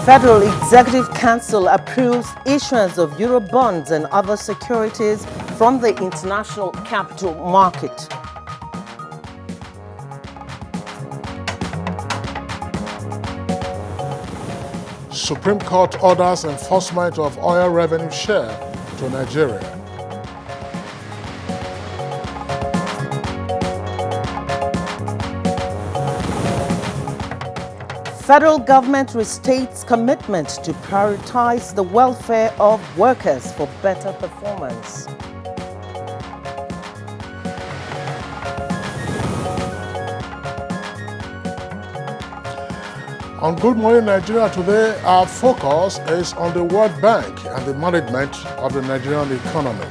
Federal Executive Council approves issuance of Euro bonds and other securities from the international capital market. Supreme Court orders enforcement of oil revenue share to Nigeria. Federal government restates commitment to prioritize the welfare of workers for better performance. On Good Morning Nigeria today, our focus is on the World Bank and the management of the Nigerian economy.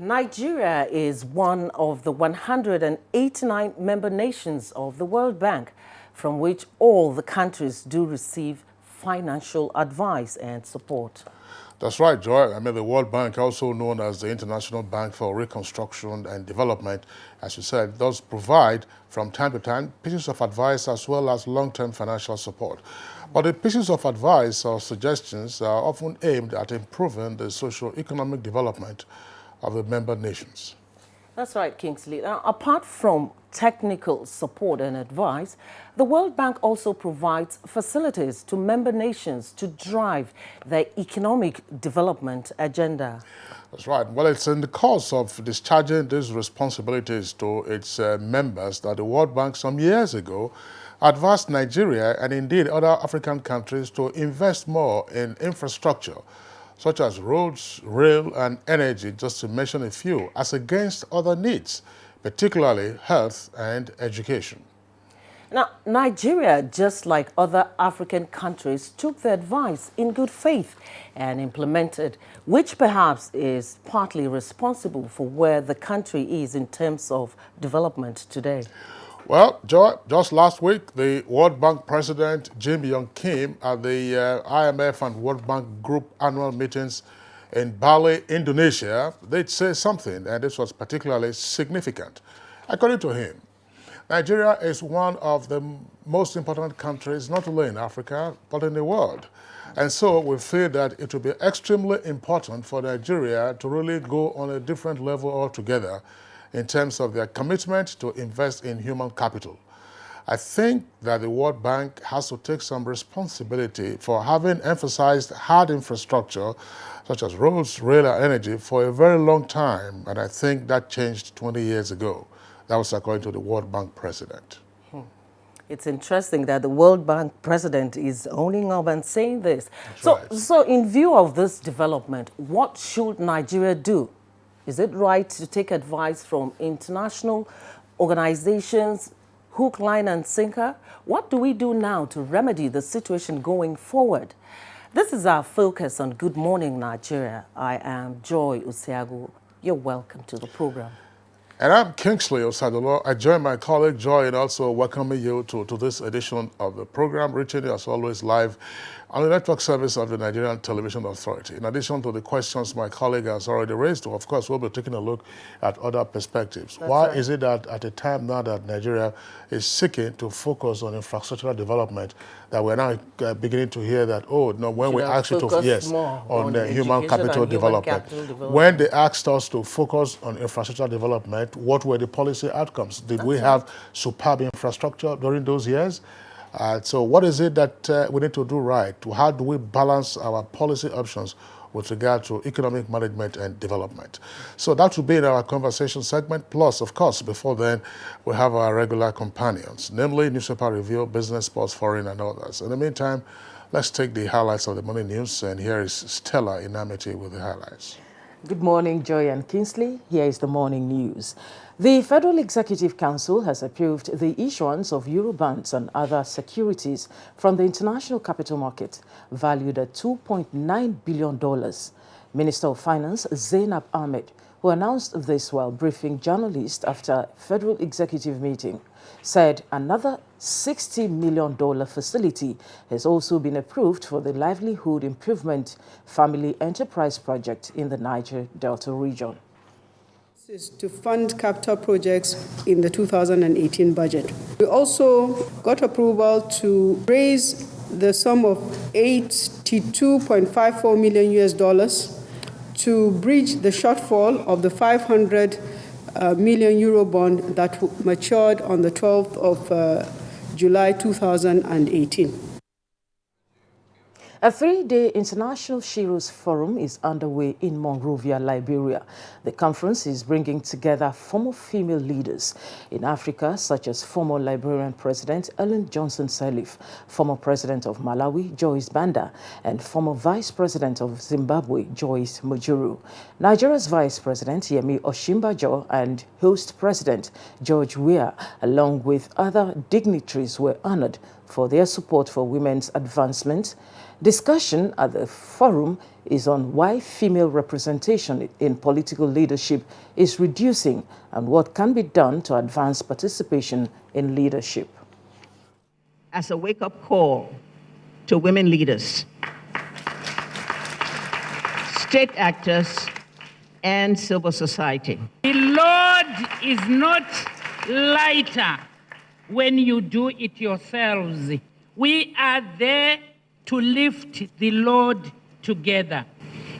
Nigeria is one of the 189 member nations of the World Bank, from which all the countries do receive financial advice and support. That's right, Joy. The World Bank, also known as the International Bank for Reconstruction and Development, as you said, does provide from time to time pieces of advice as well as long-term financial support. But the pieces of advice or suggestions are often aimed at improving the socio-economic development of the member nations. That's right, Kingsley. Now, apart from technical support and advice, the World Bank also provides facilities to member nations to drive their economic development agenda. That's right. Well, it's in the course of discharging these responsibilities to its members that the World Bank some years ago advised Nigeria and indeed other African countries to invest more in infrastructure, such as roads, rail, and energy, just to mention a few, as against other needs, particularly health and education. Now, Nigeria, just like other African countries, took the advice in good faith and implemented, which perhaps is partly responsible for where the country is in terms of development today. Well, Joy, just last week, the World Bank President Jim Yong Kim at the IMF and World Bank Group annual meetings in Bali, Indonesia, did say something, and this was particularly significant. According to him, Nigeria is one of the most important countries, not only in Africa, but in the world. And so we feel that it will be extremely important for Nigeria to really go on a different level altogether in terms of their commitment to invest in human capital. I think that the World Bank has to take some responsibility for having emphasized hard infrastructure, such as roads, rail, and energy, for a very long time, and I think that changed 20 years ago. That was according to the World Bank president. It's interesting that the World Bank president is owning up and saying this. So in view of this development, what should Nigeria do? Is it right to take advice from international organizations, hook, line, and sinker? What do we do now to remedy the situation going forward? This is our focus on Good Morning Nigeria. I am Joy Usiagu. You're welcome to the program. And I'm Kingsley Osadolo. I join my colleague Joy in also welcoming you to this edition of the program, reaching you as always live on the network service of the Nigerian Television Authority. In addition to the questions my colleague has already raised, of course, we'll be taking a look at other perspectives. Why is it that at a time now that Nigeria is seeking to focus on infrastructural development, that we're now beginning to hear that, oh, no, when we asked you to, on human capital development. When they asked us to focus on infrastructural development, what were the policy outcomes? Did we have superb infrastructure during those years? So what is it that we need to do right? How do we balance our policy options with regard to economic management and development? So that will be in our conversation segment. Plus, of course, before then, we have our regular companions, namely newspaper review, business, sports, foreign, and others. In the meantime, let's take the highlights of the morning news. And here is Stella Inamiti with the highlights. Good morning, Joy and Kingsley. Here is the morning news. The Federal Executive Council has approved the issuance of Eurobonds and other securities from the international capital market, valued at $2.9 billion. Minister of Finance Zainab Ahmed who announced this while briefing journalists after a federal executive meeting, said another $60 million facility has also been approved for the Livelihood Improvement Family Enterprise Project in the Niger Delta region. This is to fund capital projects in the 2018 budget. We also got approval to raise the sum of $82.54 million to bridge the shortfall of the 500 million euro bond that matured on the 12th of July 2018. A three-day International Sheroes Forum is underway in Monrovia, Liberia. The conference is bringing together former female leaders in Africa, such as former Liberian President Ellen Johnson Sirleaf, former President of Malawi, Joyce Banda, and former Vice President of Zimbabwe, Joyce Mujuru. Nigeria's Vice President, Yemi Osinbajo, and host President George Weah, along with other dignitaries, were honored for their support for women's advancement. Discussion at the forum is on why female representation in political leadership is reducing and what can be done to advance participation in leadership. As a wake-up call to women leaders, state actors, and civil society. The load is not lighter when you do it yourselves. We are there to lift the load together.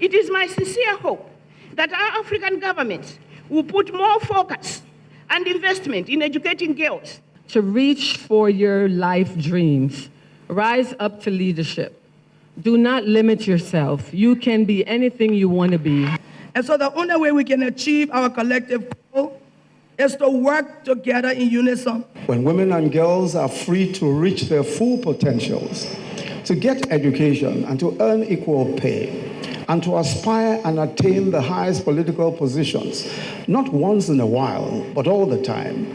It is my sincere hope that our African governments will put more focus and investment in educating girls. To reach for your life dreams, rise up to leadership. Do not limit yourself. You can be anything you want to be. And so the only way we can achieve our collective goal is to work together in unison. When women and girls are free to reach their full potentials, to get education and to earn equal pay, and to aspire and attain the highest political positions, not once in a while, but all the time,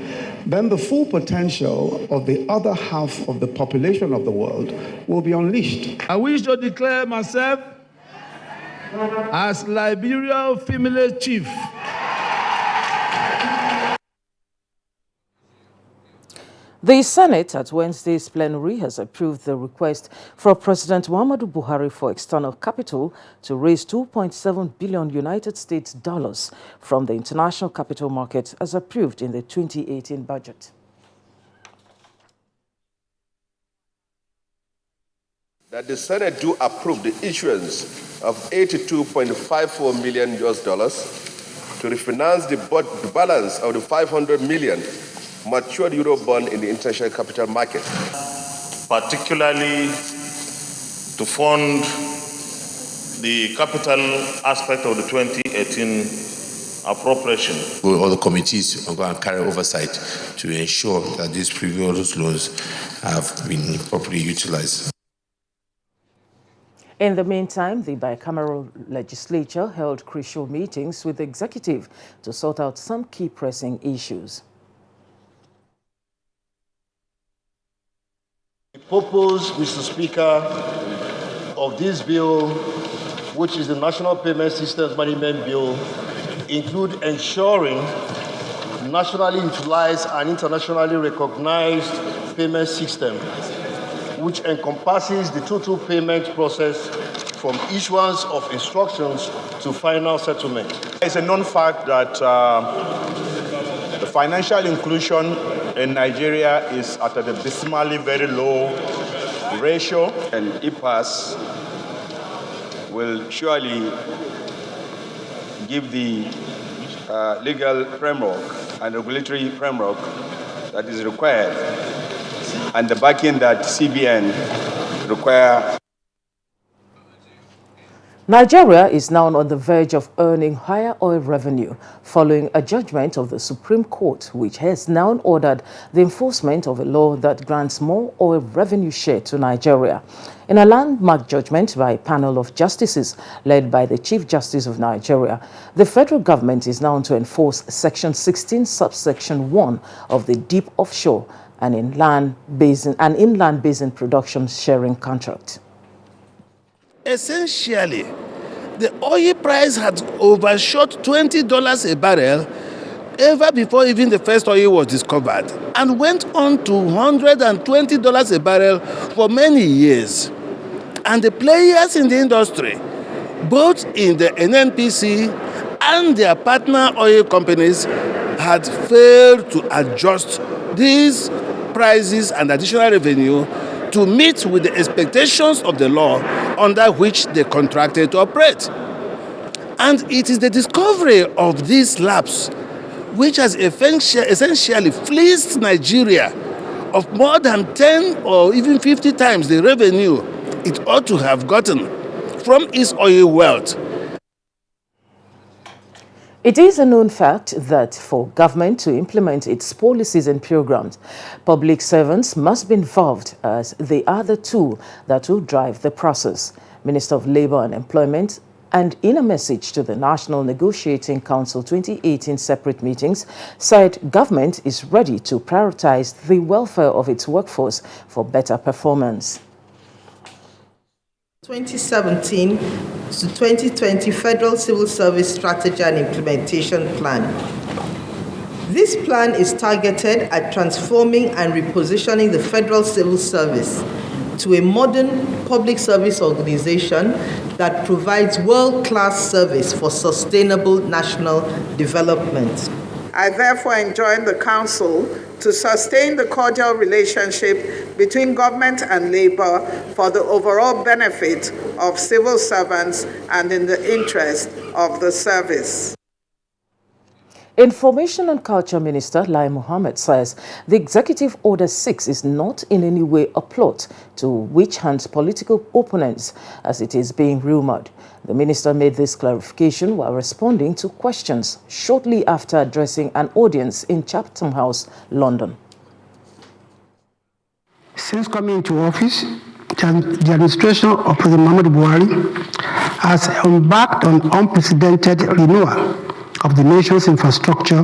then the full potential of the other half of the population of the world will be unleashed. I wish to declare myself as Liberian female chief. The Senate at Wednesday's plenary has approved the request for President Muhammadu Buhari for external capital to raise $2.7 billion United States dollars from the international capital market as approved in the 2018 budget. That the Senate do approve the issuance of $82.54 million to refinance the balance of the 500 million matured euro bond in the international capital market. Particularly to fund the capital aspect of the 2018 appropriation. All the committees are going to carry oversight to ensure that these previous loans have been properly utilized. In the meantime, the bicameral legislature held crucial meetings with the executive to sort out some key pressing issues. The purpose, Mr. Speaker, of this bill, which is the National Payment Systems Management Bill, include ensuring nationally utilized and internationally recognized payment system, which encompasses the total payment process from issuance of instructions to final settlement. It's a known fact that the financial inclusion in Nigeria is at a dismally very low ratio, and IPAS will surely give the legal framework and regulatory framework that is required and the backing that CBN require. Nigeria is now on the verge of earning higher oil revenue following a judgment of the Supreme Court, which has now ordered the enforcement of a law that grants more oil revenue share to Nigeria. In a landmark judgment by a panel of justices led by the Chief Justice of Nigeria, the federal government is now to enforce Section 16, subsection 1 of the Deep Offshore and Inland Basin Production Sharing Contract. Essentially, the oil price had overshot $20 a barrel ever before even the first oil was discovered, and went on to $120 a barrel for many years. And the players in the industry, both in the NNPC and their partner oil companies, had failed to adjust these prices and additional revenue to meet with the expectations of the law under which they contracted to operate. And it is the discovery of this lapse which has essentially fleeced Nigeria of more than 10 or even 50 times the revenue it ought to have gotten from its oil wealth. It is a known fact that for government to implement its policies and programs, public servants must be involved, as they are the tool that will drive the process. Minister of Labour and Employment, and in a message to the National Negotiating Council 2018 separate meetings, said government is ready to prioritize the welfare of its workforce for better performance. 2017 to 2020 Federal Civil Service Strategy and Implementation Plan. This plan is targeted at transforming and repositioning the Federal Civil Service to a modern public service organization that provides world-class service for sustainable national development. I therefore enjoin the Council to sustain the cordial relationship between government and labor for the overall benefit of civil servants and in the interest of the service. Information and Culture Minister Lai Mohammed says the Executive Order 6 is not in any way a plot to witch hunt political opponents, as it is being rumored. The minister made this clarification while responding to questions shortly after addressing an audience in Chatham House, London. Since coming into office, the administration of President Muhammadu Buhari has embarked on unprecedented renewal of the nation's infrastructure,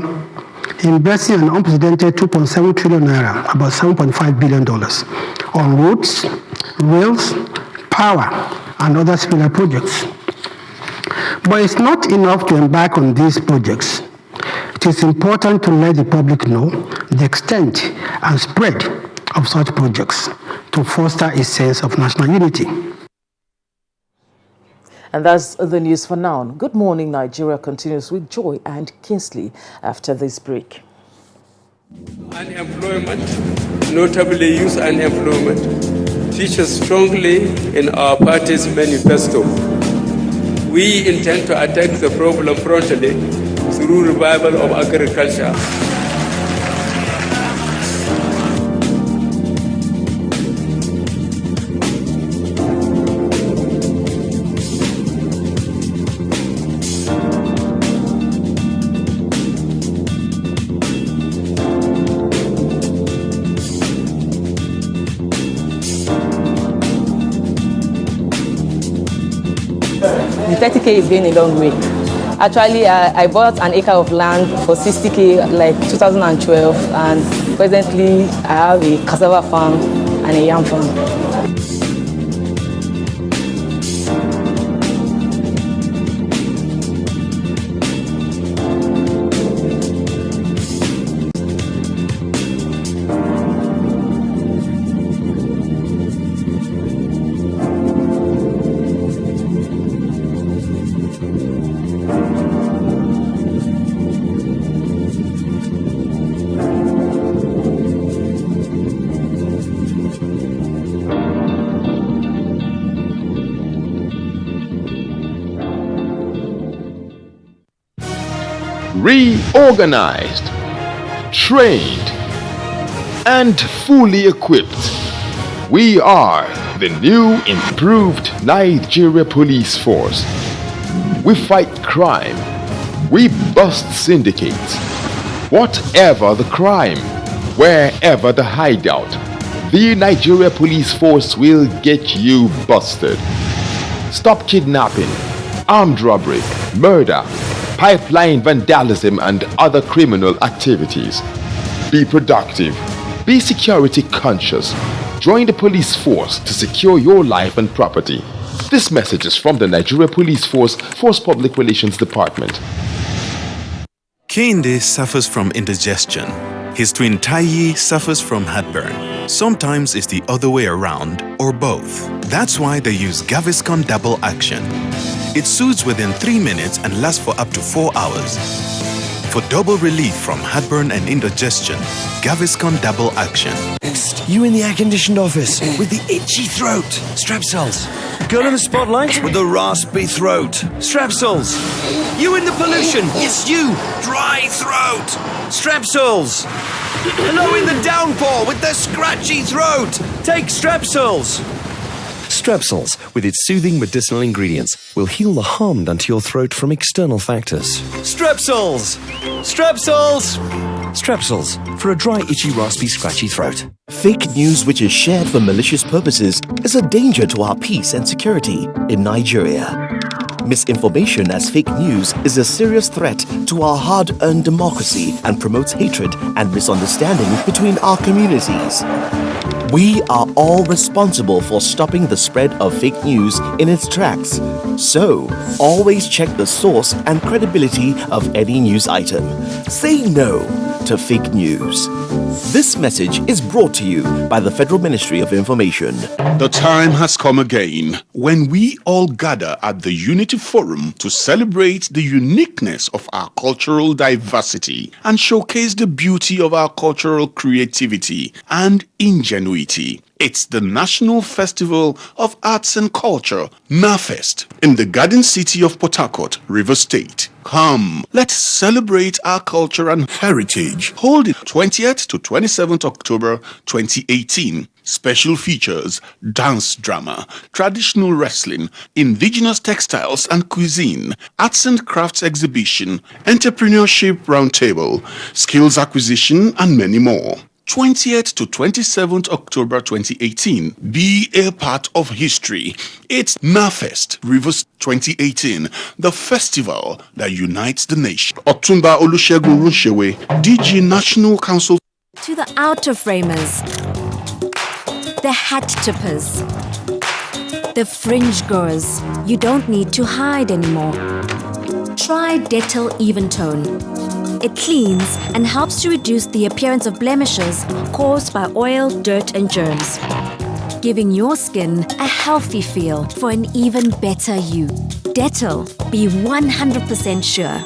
investing an unprecedented 2.7 trillion naira, about $7.5 billion, on roads, rails, power, and other similar projects. But it's not enough to embark on these projects. It is important to let the public know the extent and spread of such projects to foster a sense of national unity. And that's the news for now. Good Morning Nigeria continues with Joy and Kingsley after this break. Unemployment, notably youth unemployment, features strongly in our party's manifesto. We intend to attack the problem promptly through revival of agriculture. The 30K is going a long way. Actually, I bought an acre of land for 60K like 2012, and presently I have a cassava farm and a yam farm. Reorganized, trained, and fully equipped, we are the new improved Nigeria Police Force. We fight crime, we bust syndicates. Whatever the crime, wherever the hideout, the Nigeria Police Force will get you busted. Stop kidnapping, armed robbery, murder, pipeline vandalism, and other criminal activities. Be productive. Be security conscious. Join the police force to secure your life and property. This message is from the Nigeria Police Force Public Relations Department. Kehinde suffers from indigestion. His twin Taiyi suffers from heartburn. Sometimes it's the other way around, or both. That's why they use Gaviscon Double Action. It soothes within 3 minutes and lasts for up to 4 hours. For double relief from heartburn and indigestion, Gaviscon Double Action. Next, you in the air-conditioned office with the itchy throat. Strepsils. Girl in the spotlight with the raspy throat. Strepsils. You in the pollution. Yes, you. Dry throat. Strepsils. Hello in the downpour with the scratchy throat. Take Strepsils. Strepsils, with its soothing medicinal ingredients, will heal the harm done to your throat from external factors. Strepsils! Strepsils! Strepsils, for a dry, itchy, raspy, scratchy throat. Fake news which is shared for malicious purposes is a danger to our peace and security in Nigeria. Misinformation as fake news is a serious threat to our hard-earned democracy and promotes hatred and misunderstanding between our communities. We are all responsible for stopping the spread of fake news in its tracks. So, always check the source and credibility of any news item. Say no to fake news. This message is brought to you by the Federal Ministry of Information. The time has come again when we all gather at the Unity Forum to celebrate the uniqueness of our cultural diversity and showcase the beauty of our cultural creativity and ingenuity. It's the National Festival of Arts and Culture, NAFEST, in the Garden City of Port Harcourt, Rivers State. Come, let's celebrate our culture and heritage. Hold it 20th to 27th October 2018. Special features, dance drama, traditional wrestling, indigenous textiles and cuisine, arts and crafts exhibition, entrepreneurship roundtable, skills acquisition, and many more. 20th to 27th October 2018. Be a part of history. It's NAFEST Rivers 2018, the festival that unites the nation. Otumba Olusegun Runshewe, DG National Council. To the outer framers, the hat tippers, the fringe goers, you don't need to hide anymore. Try Dettol Even Tone. It cleans and helps to reduce the appearance of blemishes caused by oil, dirt, and germs, giving your skin a healthy feel for an even better you. Dettol, be 100% sure.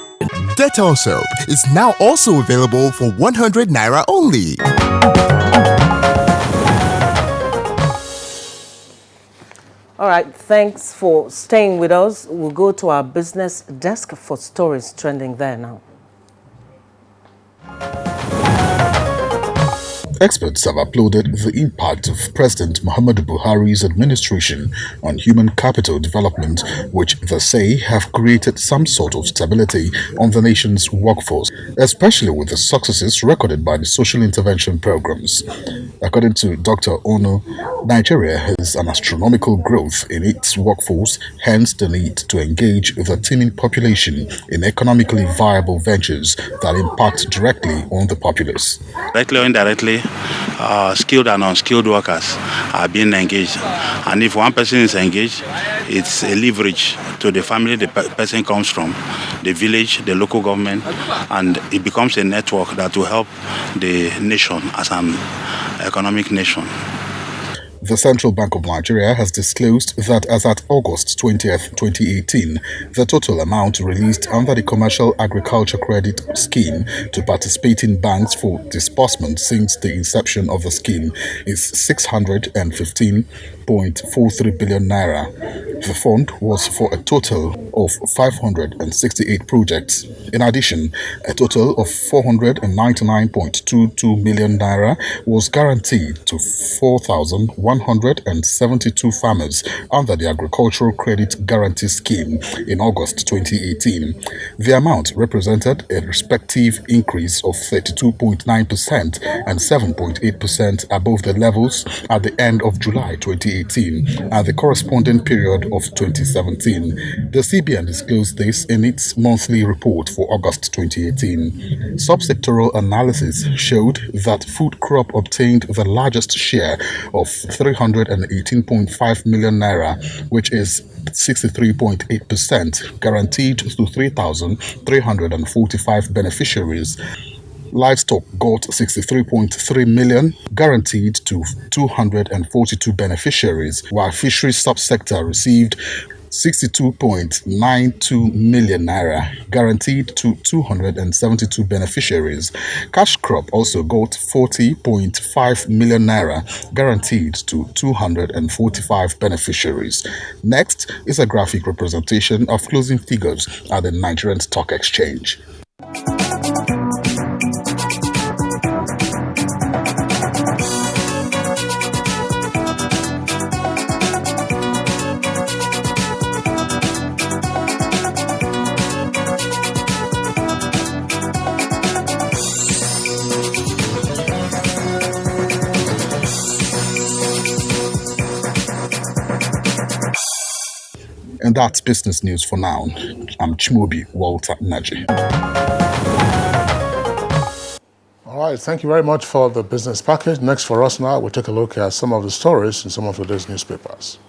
Dettol soap is now also available for 100 Naira only. All right, thanks for staying with us. We'll go to our business desk for stories trending there now. Experts have applauded the impact of President Muhammadu Buhari's administration on human capital development, which they say have created some sort of stability on the nation's workforce, especially with the successes recorded by the social intervention programs. According to Dr. Ono, Nigeria has an astronomical growth in its workforce, hence the need to engage the teeming population in economically viable ventures that impact directly on the populace. Directly or indirectly, skilled and unskilled workers are being engaged. And if one person is engaged, it's a leverage to the family the person comes from, the village, the local government, and it becomes a network that will help the nation as an economic nation. The Central Bank of Nigeria has disclosed that as at August 20th, 2018, the total amount released under the Commercial Agriculture Credit Scheme to participating banks for disbursement since the inception of the scheme is 615.43 billion naira. The fund was for a total of 568 projects. In addition, a total of 499.22 million naira was guaranteed to 4,172 farmers under the Agricultural Credit Guarantee Scheme in August 2018. The amount represented a respective increase of 32.9% and 7.8% above the levels at the end of July 2018 and the corresponding period of 2017. The CBN disclosed this in its monthly report for August 2018. Subsectoral analysis showed that food crop obtained the largest share of 318.5 million naira, which is 63.8%, guaranteed to 3,345 beneficiaries. Livestock got 63.3 million, guaranteed to 242 beneficiaries, while fisheries subsector received 62.92 million naira, guaranteed to 272 beneficiaries. Cash crop also got 40.5 million naira, guaranteed to 245 beneficiaries. Next is a graphic representation of closing figures at the Nigerian Stock Exchange. And that's business news for now. I'm Chimobi Walter Naji. All right, thank you very much for the business package. Next for us now, we'll take a look at some of the stories in some of today's newspapers.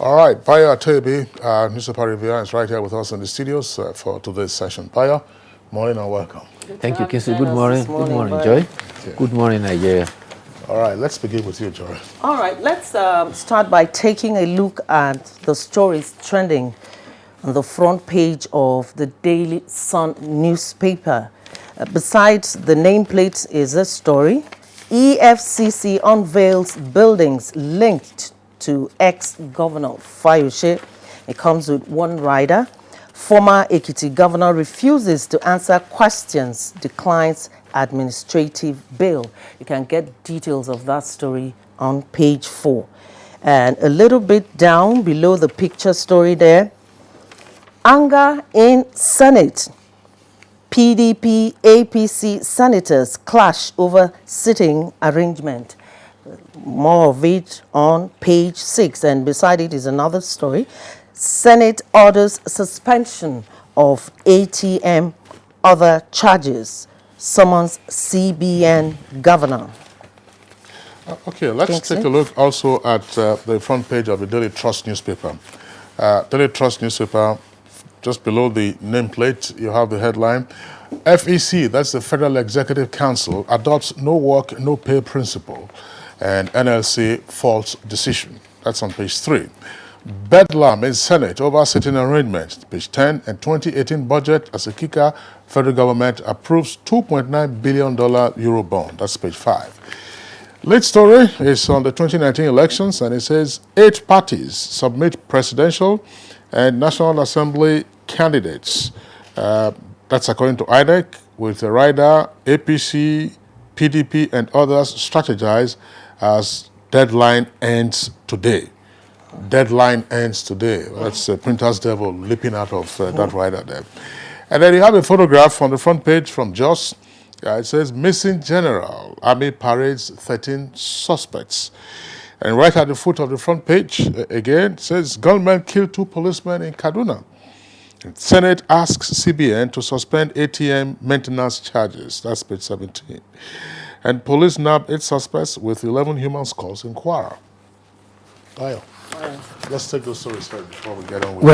All right, Bayo Atebi, newspaper reviewer, is right here with us in the studios for today's session. Bayo, morning and welcome. Thank you, Kinsley. Good morning. Good morning, Joy. Good morning, Nigeria. All right, let's begin with you, Joy. All right, let's start by taking a look at the stories trending on the front page of the Daily Sun newspaper. Besides the nameplate is a story. EFCC unveils buildings linked to ex-governor Fayose. It comes with one rider. Former Ekiti governor refuses to answer questions, declines administrative bail. You can get details of that story on page 4. And a little bit down below the picture story there, anger in Senate. PDP, APC senators clash over sitting arrangement. More of it on page 6, and beside it is another story. Senate orders suspension of ATM, other charges, summons CBN governor. Okay, let's take a look also at the front page of the Daily Trust newspaper. Daily Trust newspaper, just below the nameplate, you have the headline, FEC, that's the Federal Executive Council, adopts no work, no pay principle, and NLC false decision. That's on page 3. Bedlam in Senate over sitting arrangement, page 10, and 2018 budget as a kicker, federal government approves $2.9 billion Euro bond. That's page 5. Lead story is on the 2019 elections, and it says 8 parties submit presidential and National Assembly candidates. That's according to INEC, with the rider APC, PDP, and others strategize as deadline ends today. Deadline ends today. That's Printer's Devil leaping out of that rider there. And then you have a photograph on the front page from Jos. It says, missing general, army parades 13 suspects. And right at the foot of the front page, again, it says, gunmen killed 2 policemen in Kaduna. Senate asks CBN to suspend ATM maintenance charges. That's page 17. And police nabbed 8 suspects with 11 human skulls in Kwara. Let's take those stories first before we get on with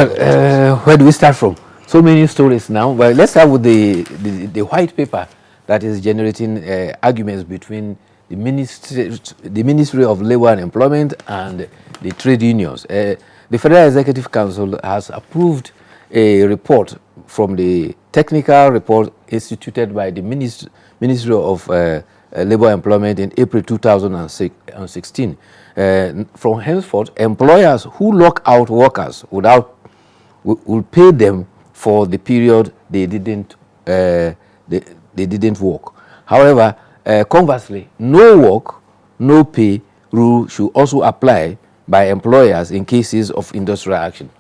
where do we start from? So many stories now. Well, let's start with the white paper that is generating arguments between the Ministry of Labor and Employment and the trade unions. The Federal Executive Council has approved a report from the technical report instituted by the Ministry of Labor and Employment in April 2016. From henceforth, employers who lock out workers will pay them for the period they didn't they didn't work. However, conversely, no work, no pay rule should also apply by employers in cases of industrial action.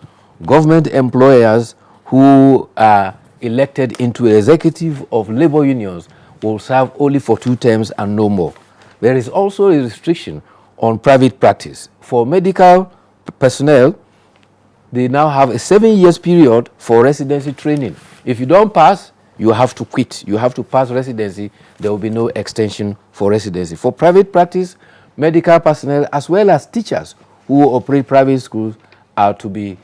Government employers who are elected into executive of labor unions will serve only for 2 terms and no more. There is also a restriction on private practice. For medical personnel, they now have a 7 years period for residency training. If you don't pass, you have to quit. You have to pass residency. There will be no extension for residency. For private practice, medical personnel as well as teachers who operate private schools are to be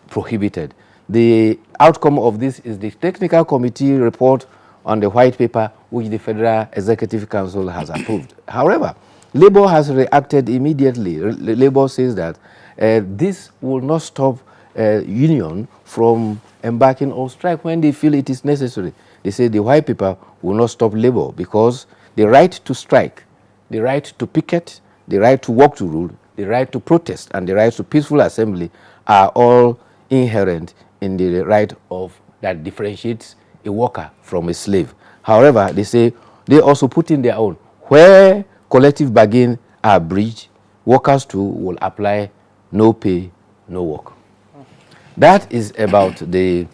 prohibited. The outcome of this is the technical committee report on the white paper which the Federal Executive Council has approved. However, Labour has reacted immediately. Labour says that this will not stop union from embarking on strike when they feel it is necessary. They say the white paper will not stop Labour because the right to strike, the right to picket, the right to walk to rule, the right to protest, and the right to peaceful assembly are all inherent in the right of that differentiates a worker from a slave. However, they say they also put in their own. Where collective bargain are breached, workers too will apply no pay, no work. That is about the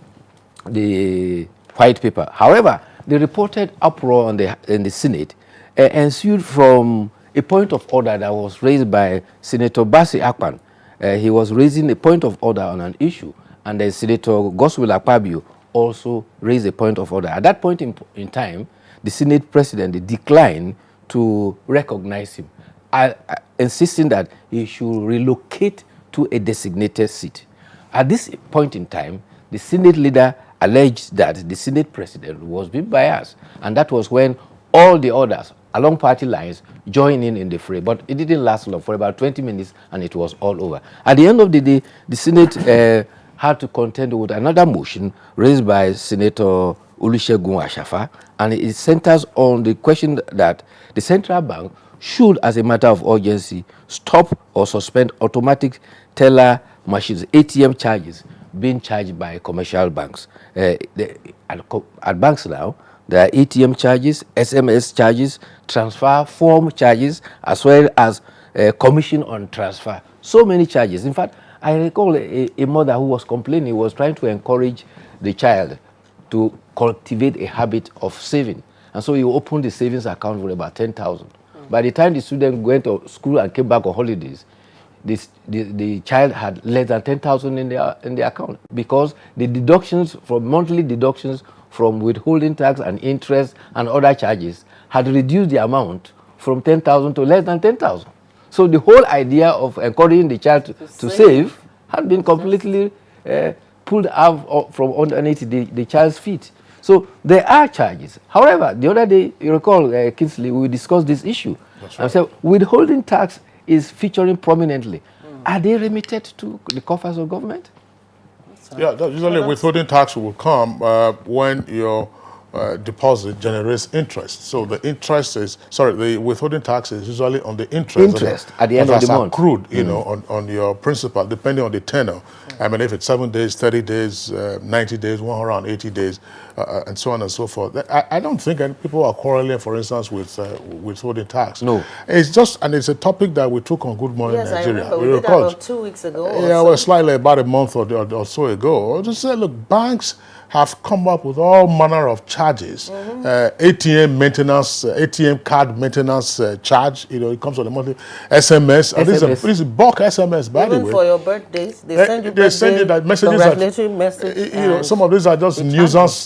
white paper. However, the reported uproar in the Senate ensued from a point of order that was raised by Senator Basi Akpan. He was raising a point of order on an issue, and then Senator Godswill Akpabio also raised a point of order. At that point in time, the Senate President declined to recognize him, insisting that he should relocate to a designated seat. At this point in time, the Senate leader alleged that the Senate President was being biased, and that was when all the others along party lines joined in the fray. But it didn't last long, for about 20 minutes, and it was all over. At the end of the day, the Senate had to contend with another motion raised by Senator Olusegun Ashafa, and it centers on the question that the central bank should, as a matter of urgency, stop or suspend automatic teller machines, ATM charges, being charged by commercial banks. At banks now, there are ATM charges, SMS charges, transfer form charges, as well as commission on transfer. So many charges. In fact, I recall a mother who was complaining, was trying to encourage the child to cultivate a habit of saving. And so he opened the savings account with about 10,000. By the time the student went to school and came back on holidays, the child had less than 10,000 in the account, because the deductions from monthly deductions from withholding tax and interest and other charges had reduced the amount from 10,000 to less than 10,000. So the whole idea of encouraging the child to save had been completely pulled out from underneath the child's feet. So there are charges. However, the other day, you recall, Kingsley, we discussed this issue. That's right. And so withholding tax is featuring prominently. Are they remitted to the coffers of government? Yeah, usually withholding tax will come when your deposit generates interest. So the interest is, the withholding tax is usually on the interest at the end of the month. Accrued, you know, on your principal, depending on the tenor. I mean, if it's 7 days, 30 days, 90 days, 180 days, and so on and so forth. I don't think people are quarreling, for instance, with withholding tax. No. It's just, and it's a topic that we took on Good Morning Nigeria. Yes, I remember. We did that about 2 weeks ago. Yeah, well, slightly about a month or so ago. I just said, look, banks have come up with all manner of charges. ATM maintenance, ATM card maintenance charge, you know, it comes on the monthly SMS. And this is bulk SMS, by the way. Even for your birthdays, they send you that messages. Congratulatory message. You know, some of these are just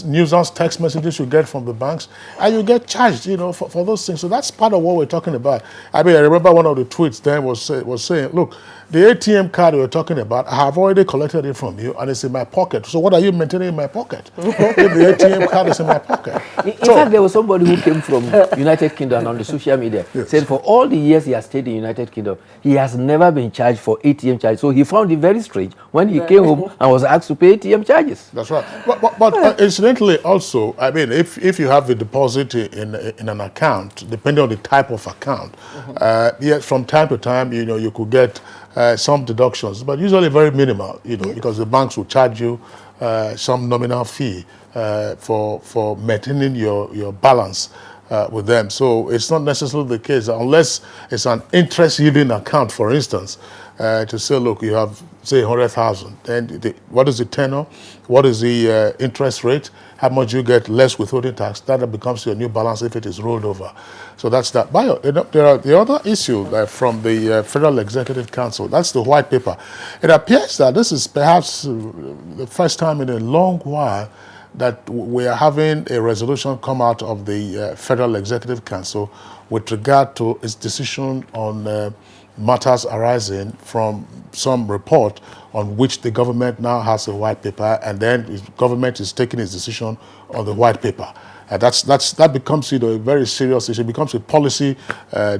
nuisance text messages you get from the banks, and you get charged, you know, for those things. So that's part of what we're talking about. I mean, I remember one of the tweets then was saying, look, the ATM card we're talking about, I have already collected it from you, and it's in my pocket. So what are you maintaining in my pocket? If the ATM card is in my pocket. In fact, there was somebody who came from United Kingdom on the social media, said for all the years he has stayed in United Kingdom, he has never been charged for ATM charges. So he found it very strange when he came home and was asked to pay ATM charges. That's right. But incidentally, also, I mean, if you have a deposit in an account, depending on the type of account, yes, from time to time, you know, you could get some deductions, but usually very minimal, because the banks will charge you some nominal fee for maintaining your balance with them. So it's not necessarily the case, unless it's an interest-yielding account, for instance, to say, look, you have, say, 100,000, and what is the tenor? What is the interest rate? How much you get less withholding tax? That becomes your new balance if it is rolled over. So that's that. There are the other issue from the Federal Executive Council. That's the white paper. It appears that this is perhaps the first time in a long while that we are having a resolution come out of the Federal Executive Council with regard to its decision on matters arising from some report on which the government now has a white paper, and then the government is taking its decision on the white paper. That becomes a very serious issue. It becomes a policy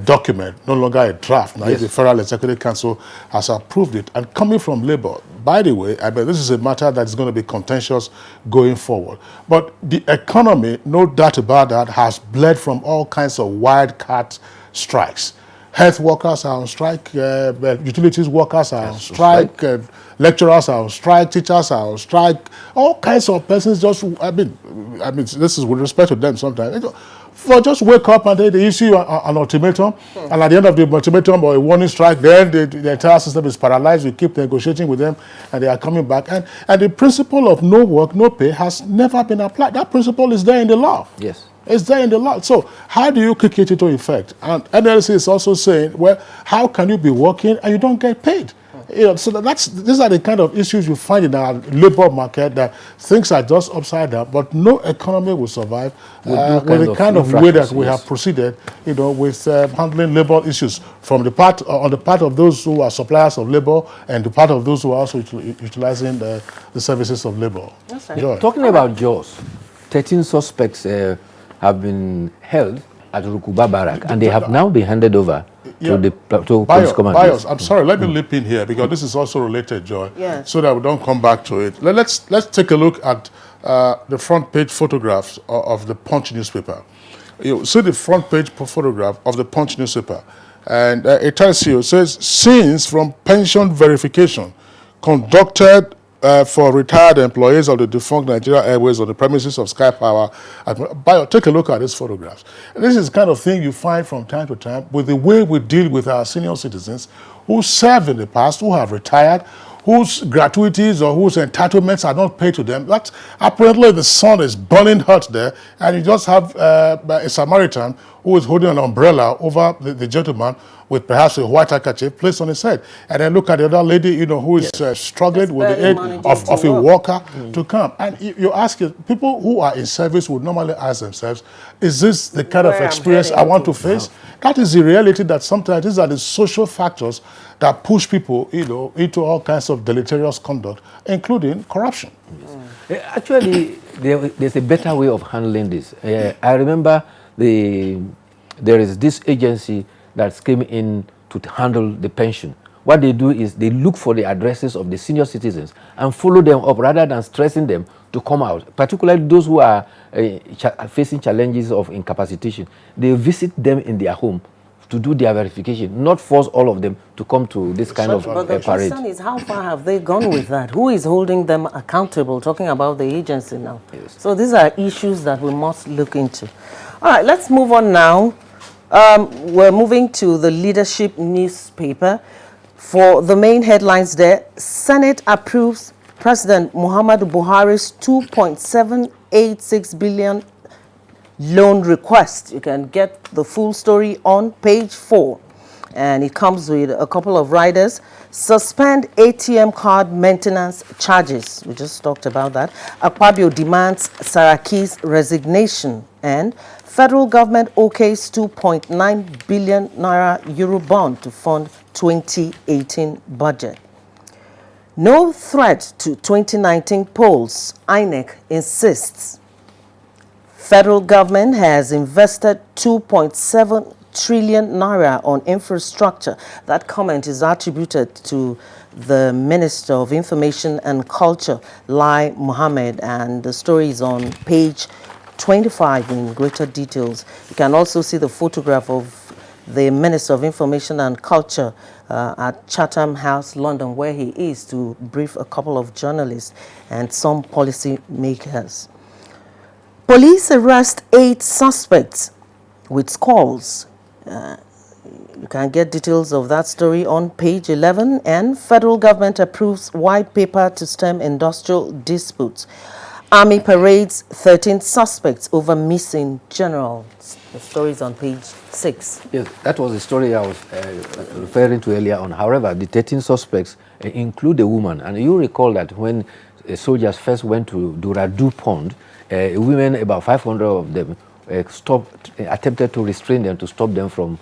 document, no longer a draft. Now, if the Federal Executive Council has approved it, and coming from Labour, by the way, I bet this is a matter that is going to be contentious going forward. But the economy, no doubt about that, has bled from all kinds of wildcat strikes. Health workers are on strike, utilities workers are on strike, lecturers are on strike, teachers are on strike, all kinds of persons just, I mean, this is with respect to them sometimes. For just wake up and they issue an ultimatum, and at the end of the ultimatum or a warning strike, then the entire system is paralyzed. We keep negotiating with them, and they are coming back. And the principle of no work, no pay has never been applied. That principle is there in the law. Yes. It's there in the law. So how do you kick it into effect? And NLC is also saying, well, how can you be working and you don't get paid? So these are the kind of issues you find in our labor market, that things are just upside down, but no economy will survive with the kind of way that we have proceeded, with handling labor issues on the part of those who are suppliers of labor and the part of those who are also utilizing the services of labor. Talking about Jaws, 13 suspects have been held at Rukuba Barrack, and they have now been handed over to the police command. I'm sorry, let me leap in here, because this is also related, Joy, so that we don't come back to it. Let's take a look at the front page photographs of the Punch newspaper. You see the front page photograph of the Punch newspaper, and it tells you, it says, scenes from pension verification conducted for retired employees of the defunct Nigeria Airways on the premises of Sky Power. Take a look at these photographs. And this is the kind of thing you find from time to time with the way we deal with our senior citizens who served in the past, who have retired, whose gratuities or whose entitlements are not paid to them. That's apparently the sun is burning hot there, and you just have a Samaritan who is holding an umbrella over the gentleman with perhaps a white handkerchief placed on his head. And then look at the other lady, who is struggling with the aid of a worker to come. And you ask people who are in service would normally ask themselves, is this the kind of experience I want to face? That is the reality, that sometimes these are the social factors that push people, into all kinds of deleterious conduct, including corruption. Actually, there's a better way of handling this. I remember there is this agency that came in to handle the pension. What they do is they look for the addresses of the senior citizens and follow them up rather than stressing them to come out, particularly those who are facing challenges of incapacitation. They visit them in their home to do their verification, not force all of them to come to this kind of but the parade. question is, how far have they gone with that? Who is holding them accountable? Talking about the agency now. Yes. So these are issues that we must look into. All right, let's move on now. We're moving to the Leadership newspaper. For the main headlines there, Senate approves President Muhammadu Buhari's 2.786 billion loan request. You can get the full story on page 4. And it comes with a couple of riders. Suspend ATM card maintenance charges. We just talked about that. Akpabio demands Saraki's resignation. And federal government okays 2.9 billion naira euro bond to fund 2018 budget. No threat to 2019 polls, INEC insists. Federal government has invested 2.7 trillion naira on infrastructure. That comment is attributed to the Minister of Information and Culture, Lai Mohammed, and the story is on page 25 in greater details. You can also see the photograph of the Minister of Information and Culture at Chatham House, London, where he is to brief a couple of journalists and some policy makers. Police arrest 8 suspects with skulls. You can get details of that story on page 11. And federal government approves white paper to stem industrial disputes. Army parades 13 suspects over missing generals. The story is on page 6. Yes, that was the story I was referring to earlier on. However, the 13 suspects include a woman. And you recall that when soldiers first went to Duradu Pond, women, about 500 of them, attempted to restrain them, to stop them from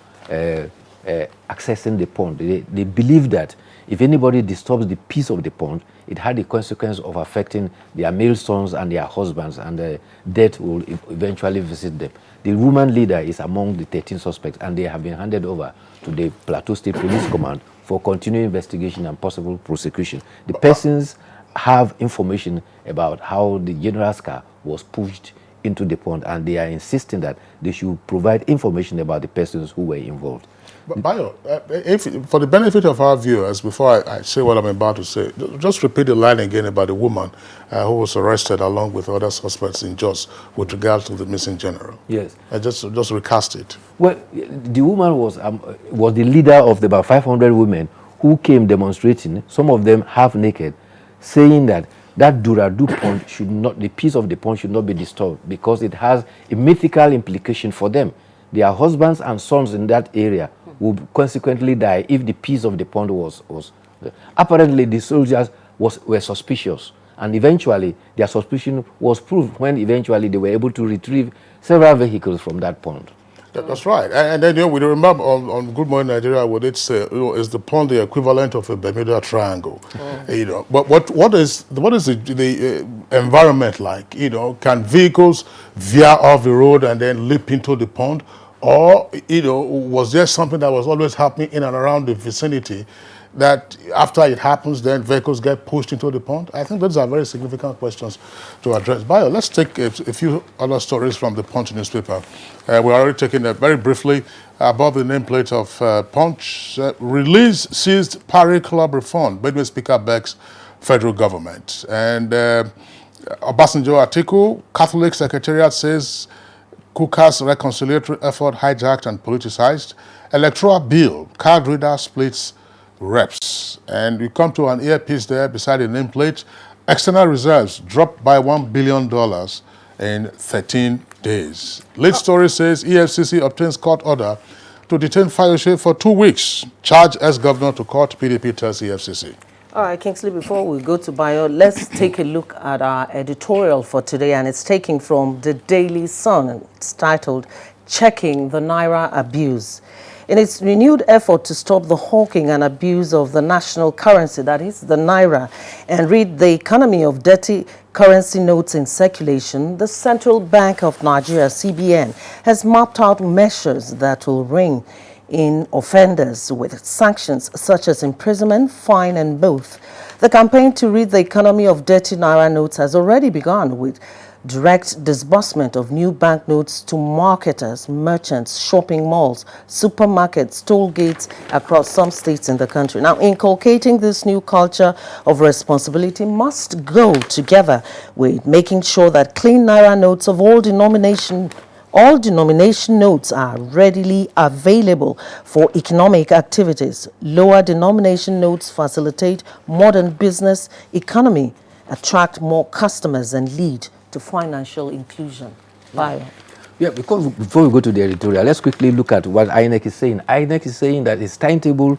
accessing the pond. They believed that if anybody disturbs the peace of the pond, it had the consequence of affecting their male sons and their husbands, and death will eventually visit them. The woman leader is among the 13 suspects, and they have been handed over to the Plateau State Police Command for continuing investigation and possible prosecution. The persons have information about how the general's car was pushed into the pond, and they are insisting that they should provide information about the persons who were involved. But Bayo, for the benefit of our viewers, before I say what I'm about to say, just repeat the line again about the woman who was arrested along with other suspects in Jos with regard to the missing general. Yes. Just recast it. Well, the woman was the leader of the about 500 women who came demonstrating, some of them half naked, saying that Duradu pond should not, the peace of the pond should not be disturbed because it has a mythical implication for them. Their husbands and sons in that area would consequently die if the peace of the pond was. Apparently, the soldiers were suspicious, and eventually their suspicion was proved when eventually they were able to retrieve several vehicles from that pond. That's right. And then we remember on Good Morning Nigeria, what it say, is the pond the equivalent of a Bermuda Triangle? But what is the environment like? Can vehicles veer off the road and then leap into the pond? Or, was there something that was always happening in and around the vicinity that after it happens, then vehicles get pushed into the pond? I think those are very significant questions to address. Bayo, let's take a few other stories from the Punch newspaper. We're already taking it very briefly above the nameplate of Punch. Release seized Parry Club refund. Benue Speaker begs federal government. And Obasanjo article, Catholic Secretariat says Kuka's reconciliatory effort hijacked and politicized. Electoral bill, card reader splits reps. And we come to an earpiece there beside the nameplate. External reserves dropped by $1 billion in 13 days. Lead story says EFCC obtains court order to detain Fayose for 2 weeks. Charge ex-governor to court, PDP tells EFCC. All right, Kingsley, before we go to Bayo, let's take a look at our editorial for today, and it's taken from the Daily Sun. It's titled, Checking the Naira Abuse. In its renewed effort to stop the hawking and abuse of the national currency, that is, the Naira, and rid the economy of dirty currency notes in circulation, the Central Bank of Nigeria, CBN, has mapped out measures that will ring in offenders with sanctions such as imprisonment, fine, and both. The campaign to rid the economy of dirty Naira notes has already begun with direct disbursement of new banknotes to marketers, merchants, shopping malls, supermarkets, toll gates across some states in the country. Now, inculcating this new culture of responsibility must go together with making sure that clean Naira notes of all denomination notes are readily available for economic activities. Lower denomination notes facilitate modern business economy, attract more customers, and lead to financial inclusion. Bayo. Yeah, because before we go to the editorial, let's quickly look at what INEC is saying. INEC is saying that its timetable,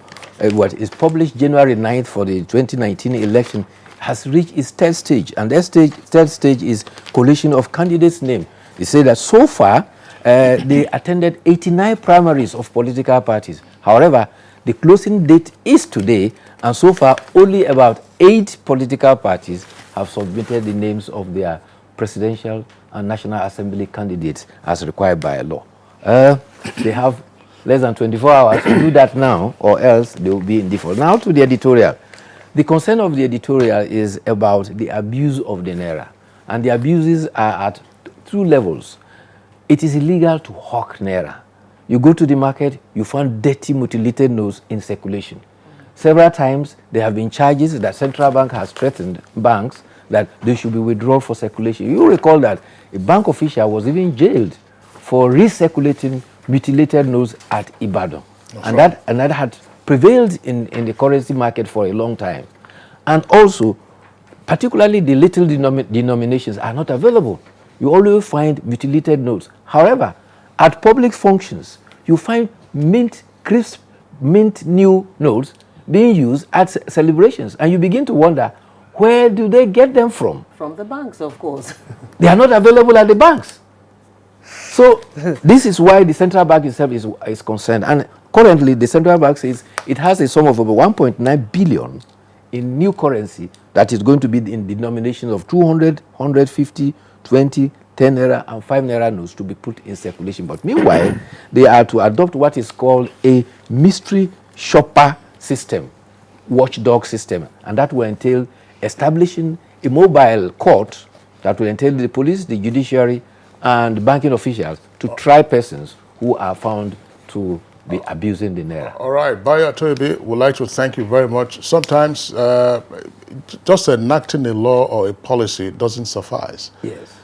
what is published January 9th for the 2019 election, has reached its third stage. And that third stage is collation of candidates' names. They say that so far, they attended 89 primaries of political parties. However, the closing date is today, and so far, only about 8 political parties have submitted the names of their presidential and National Assembly candidates as required by law. They have less than 24 hours to do that now, or else they will be in default. Now to the editorial. The concern of the editorial is about the abuse of the Naira. And the abuses are at 2 levels. It is illegal to hawk Naira. You go to the market, you find dirty, mutilated notes in circulation. Several times, there have been charges that central bank has threatened banks that they should be withdrawn for circulation. You recall that a bank official was even jailed for recirculating mutilated notes at Ibadan. And that had prevailed in the currency market for a long time. And also, particularly the little denominations are not available. You always find mutilated notes. However, at public functions, you find crisp, mint new notes being used at celebrations. And you begin to wonder, where do they get them from? From the banks, of course. They are not available at the banks. So this is why the central bank itself is concerned. And currently, the central bank says it has a sum of over 1.9 billion in new currency that is going to be in denominations of 200, 150, 20, 10 naira and 5 naira notes to be put in circulation. But meanwhile, they are to adopt what is called a mystery shopper system, watchdog system, and that will entail establishing a mobile court that will entail the police, the judiciary, and banking officials to try persons who are found to be abusing the naira. All right, Bayo Atoyebe, we'd like to thank you very much. Sometimes just enacting a law or a policy doesn't suffice. Yes.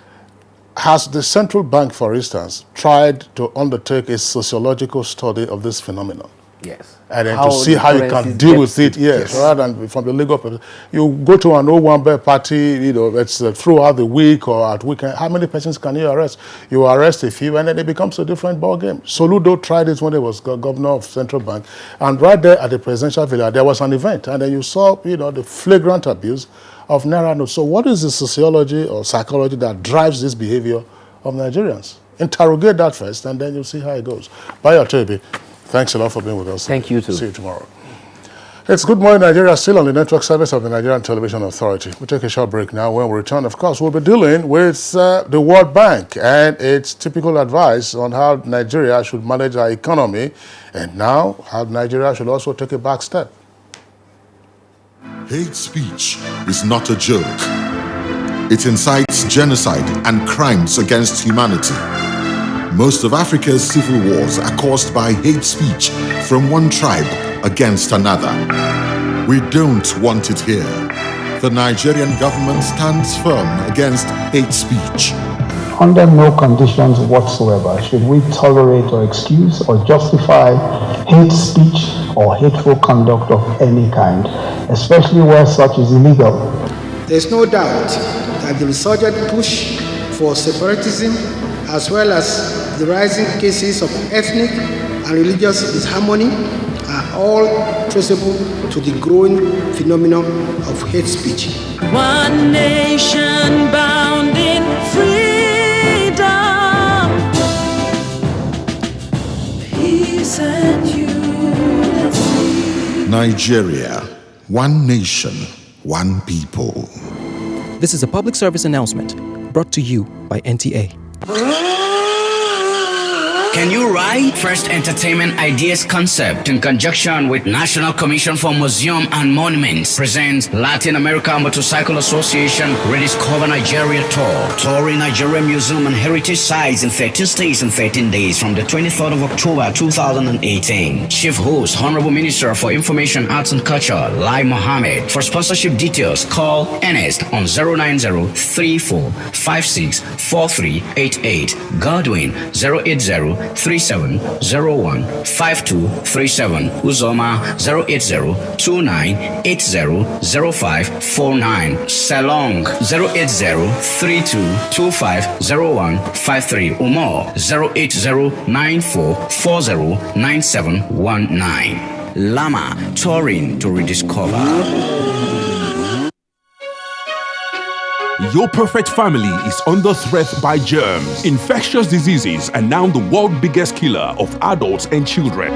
Has the central bank, for instance, tried to undertake a sociological study of this phenomenon? Yes. And then to see how you can deal with it, yes, rather than from the legal perspective. You go to an O1 party, you know, it's throughout the week or at weekend. How many persons can you arrest? You arrest a few, and then it becomes a different ballgame. Soludo tried it when he was governor of Central Bank, and right there at the presidential villa, there was an event, and then you saw, you know, the flagrant abuse of Naira notes. So what is the sociology or psychology that drives this behavior of Nigerians? Interrogate that first, and then you'll see how it goes. Bayo Atoyebe, thanks a lot for being with us. Thank you too. See you tomorrow. It's Good Morning Nigeria, still on the network service of the Nigerian Television Authority. We'll take a short break now. When we return, of course, we'll be dealing with the World Bank and its typical advice on how Nigeria should manage our economy, and now how Nigeria should also take a back step. Hate speech is not a joke. It incites genocide and crimes against humanity. Most of Africa's civil wars are caused by hate speech from one tribe against another. We don't want it here. The Nigerian government stands firm against hate speech. Under no conditions whatsoever should we tolerate or excuse or justify hate speech or hateful conduct of any kind, especially where such is illegal. There's no doubt that the resurgent push for separatism, as well as the rising cases of ethnic and religious disharmony, are all traceable to the growing phenomenon of hate speech. One nation bound in freedom, peace and unity. Nigeria, one nation, one people. This is a public service announcement brought to you by NTA. Can you write? First Entertainment Ideas Concept, in conjunction with National Commission for Museum and Monuments, presents Latin America Motorcycle Association Rediscover Nigeria Tour. Touring Nigerian Museum and Heritage Sites in 13 states and 13 days from the 23rd of October 2018. Chief Host, Honorable Minister for Information, Arts and Culture, Lai Mohammed. For sponsorship details, call Ernest on 090-3456-4388. Godwin 080-3701-5237. Uzoma 080-2980-0549. Salong 080-3225-0153. Umo 080-9440-9719. Lama, touring to rediscover. Your perfect family is under threat by germs. Infectious diseases are now the world's biggest killer of adults and children.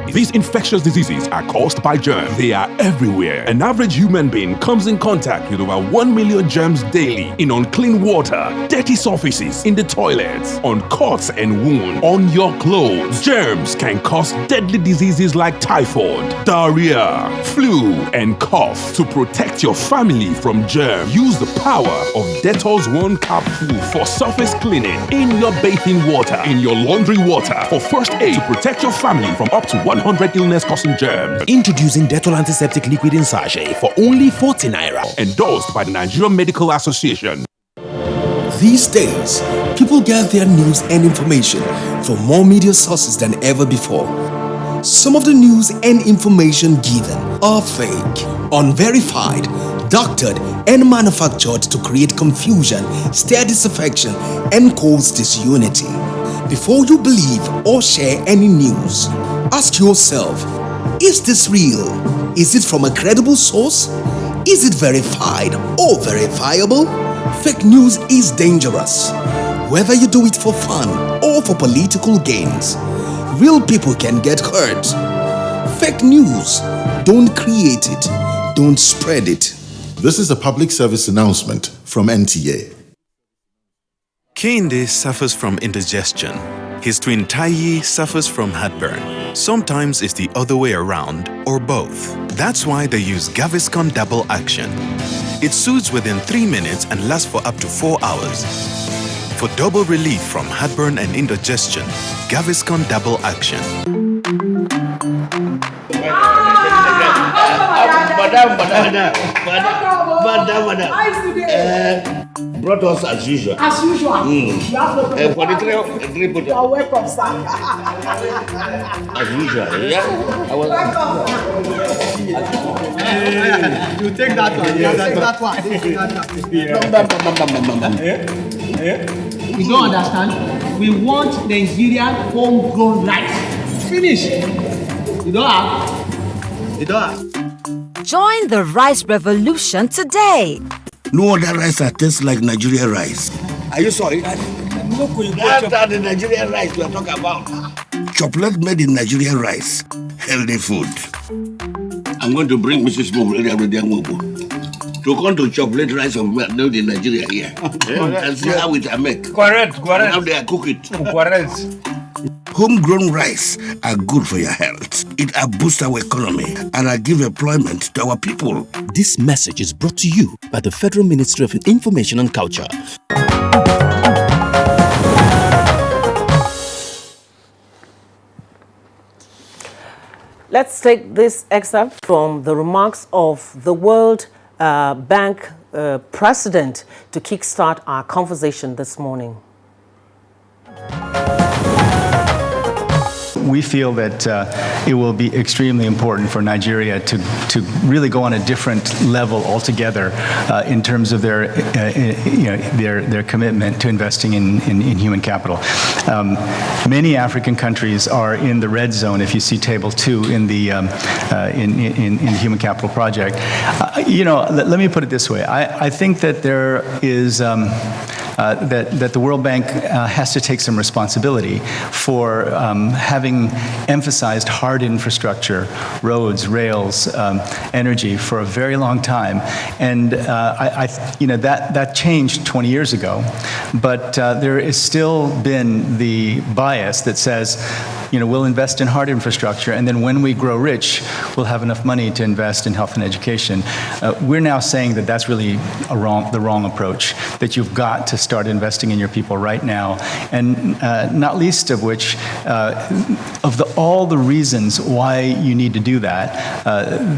rise. These infectious diseases are caused by germs. They are everywhere. An average human being comes in contact with over 1 million germs daily in unclean water, dirty surfaces, in the toilets, on cuts and wounds, on your clothes. Germs can cause deadly diseases like typhoid, diarrhea, flu, and cough. To protect your family from germs, use the power of Dettol's One Capsule for surface cleaning in your bathing water, in your laundry water, for first aid to protect your family from up to 100 illness-causing germs. Introducing Dettol Antiseptic Liquid in Sachet for only 40 Naira. Endorsed by the Nigerian Medical Association. These days, people get their news and information from more media sources than ever before. Some of the news and information given are fake, unverified, doctored, and manufactured to create confusion, stir disaffection, and cause disunity. Before you believe or share any news, ask yourself, is this real? Is it from a credible source? Is it verified or verifiable? Fake news is dangerous. Whether you do it for fun or for political gains, real people can get hurt. Fake news, don't create it, don't spread it. This is a public service announcement from NTA. Kehinde suffers from indigestion. His twin Taiyi suffers from heartburn. Sometimes it's the other way around, or both. That's why they use Gaviscon Double Action. It soothes within 3 minutes and lasts for up to 4 hours. For double relief from heartburn and indigestion, Gaviscon Double Action. Madam. Brought us as usual. As usual. You have no problem. For the three you are welcome, sir. As usual, yeah. You take that one. Yeah, take that one. You don't understand? We want Nigerian homegrown rice. Finish. You don't have. Join the rice revolution today. No other rice that tastes like Nigerian rice. Are you sorry? That's the Nigerian rice we are talking about. Chocolate made in Nigerian rice. Healthy food. I'm going to bring Mrs. Mobo to come to chocolate rice made in Nigeria here. And see how it are made. Correct. How they are cook it. Correct. Homegrown rice are good for your health. It boosts our economy and give employment to our people. This message is brought to you by the Federal Ministry of Information and Culture. Let's take this excerpt from the remarks of the World Bank president to kickstart our conversation this morning. We feel that it will be extremely important for Nigeria to really go on a different level altogether in terms of their commitment to investing in human capital. Many African countries are in the red zone. If you see Table 2 in the Human Capital Project, let me put it this way: I think that there is. That the World Bank has to take some responsibility for having emphasized hard infrastructure, roads, rails, energy for a very long time, and that changed 20 years ago, but there has still been the bias that says, we'll invest in hard infrastructure, and then when we grow rich, we'll have enough money to invest in health and education. We're now saying that that's really the wrong approach, that you've got to start investing in your people right now, and not least of which, all the reasons why you need to do that,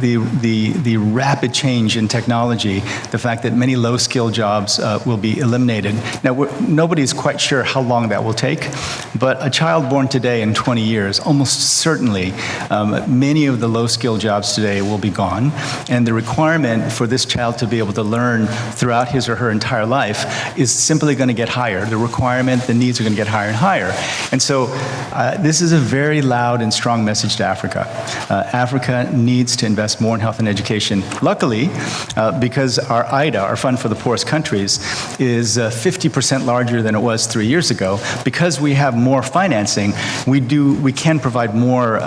the rapid change in technology, the fact that many low-skill jobs will be eliminated. Now, nobody's quite sure how long that will take, but a child born today in 20 years, almost certainly, many of the low-skill jobs today will be gone, and the requirement for this child to be able to learn throughout his or her entire life is simply going to get higher. The requirement, the needs are going to get higher and higher. And so this is a very loud and strong message to Africa. Africa needs to invest more in health and education. Luckily, because our IDA, our Fund for the Poorest Countries, is 50% larger than it was 3 years ago, because we have more financing, we do we can provide more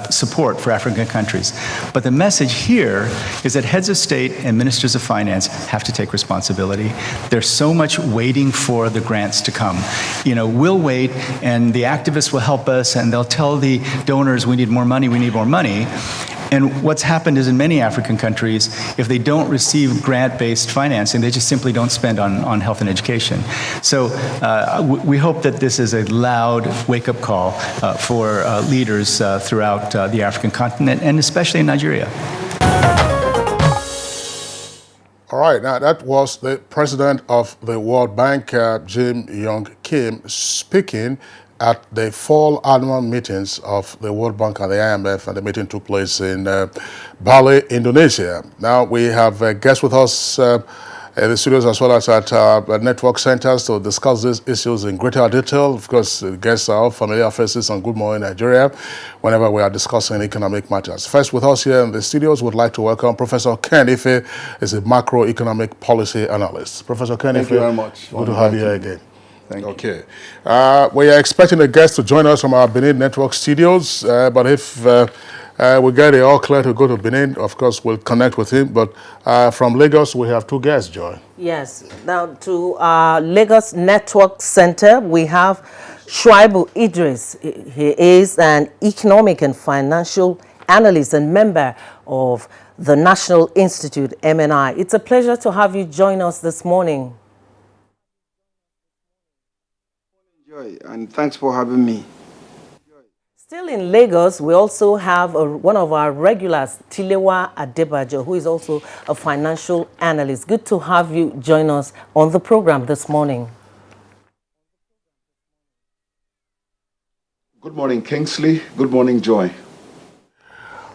support for African countries. But the message here is that heads of state and ministers of finance have to take responsibility. There's so much waiting for the grants to come. You know, we'll wait, and the activists will help us, and they'll tell the donors, we need more money, we need more money. And what's happened is in many African countries, if they don't receive grant-based financing, they just simply don't spend on health and education. So we hope that this is a loud wake-up call for leaders throughout the African continent, and especially in Nigeria. All right, now that was the president of the World Bank, Jim Young Kim, speaking at the fall annual meetings of the World Bank and the IMF, and the meeting took place in Bali, Indonesia. Now we have guests with us in the studios as well as at network centers to discuss these issues in greater detail. Of course, the guests are all familiar faces on Good Morning Nigeria whenever we are discussing economic matters. First with us here in the studios, would like to welcome Professor Ken Ife, is a macroeconomic policy analyst. Professor Ken Ife, thank you very much. Good to have you here again. Thank you. Okay. We are expecting a guest to join us from our Benin Network studios, but if we get it all clear to go to Benin, of course, we'll connect with him. But from Lagos, we have two guests, Joy. Yes. Now, to our Lagos Network Center, we have Shuaibu Idris. He is an economic and financial analyst and member of the National Institute, MNI. It's a pleasure to have you join us this morning. And thanks for having me. Still in Lagos, we also have one of our regulars, Tilewa Adebajo, who is also a financial analyst. Good to have you join us on the program this morning. Good morning, Kingsley. Good morning, Joy.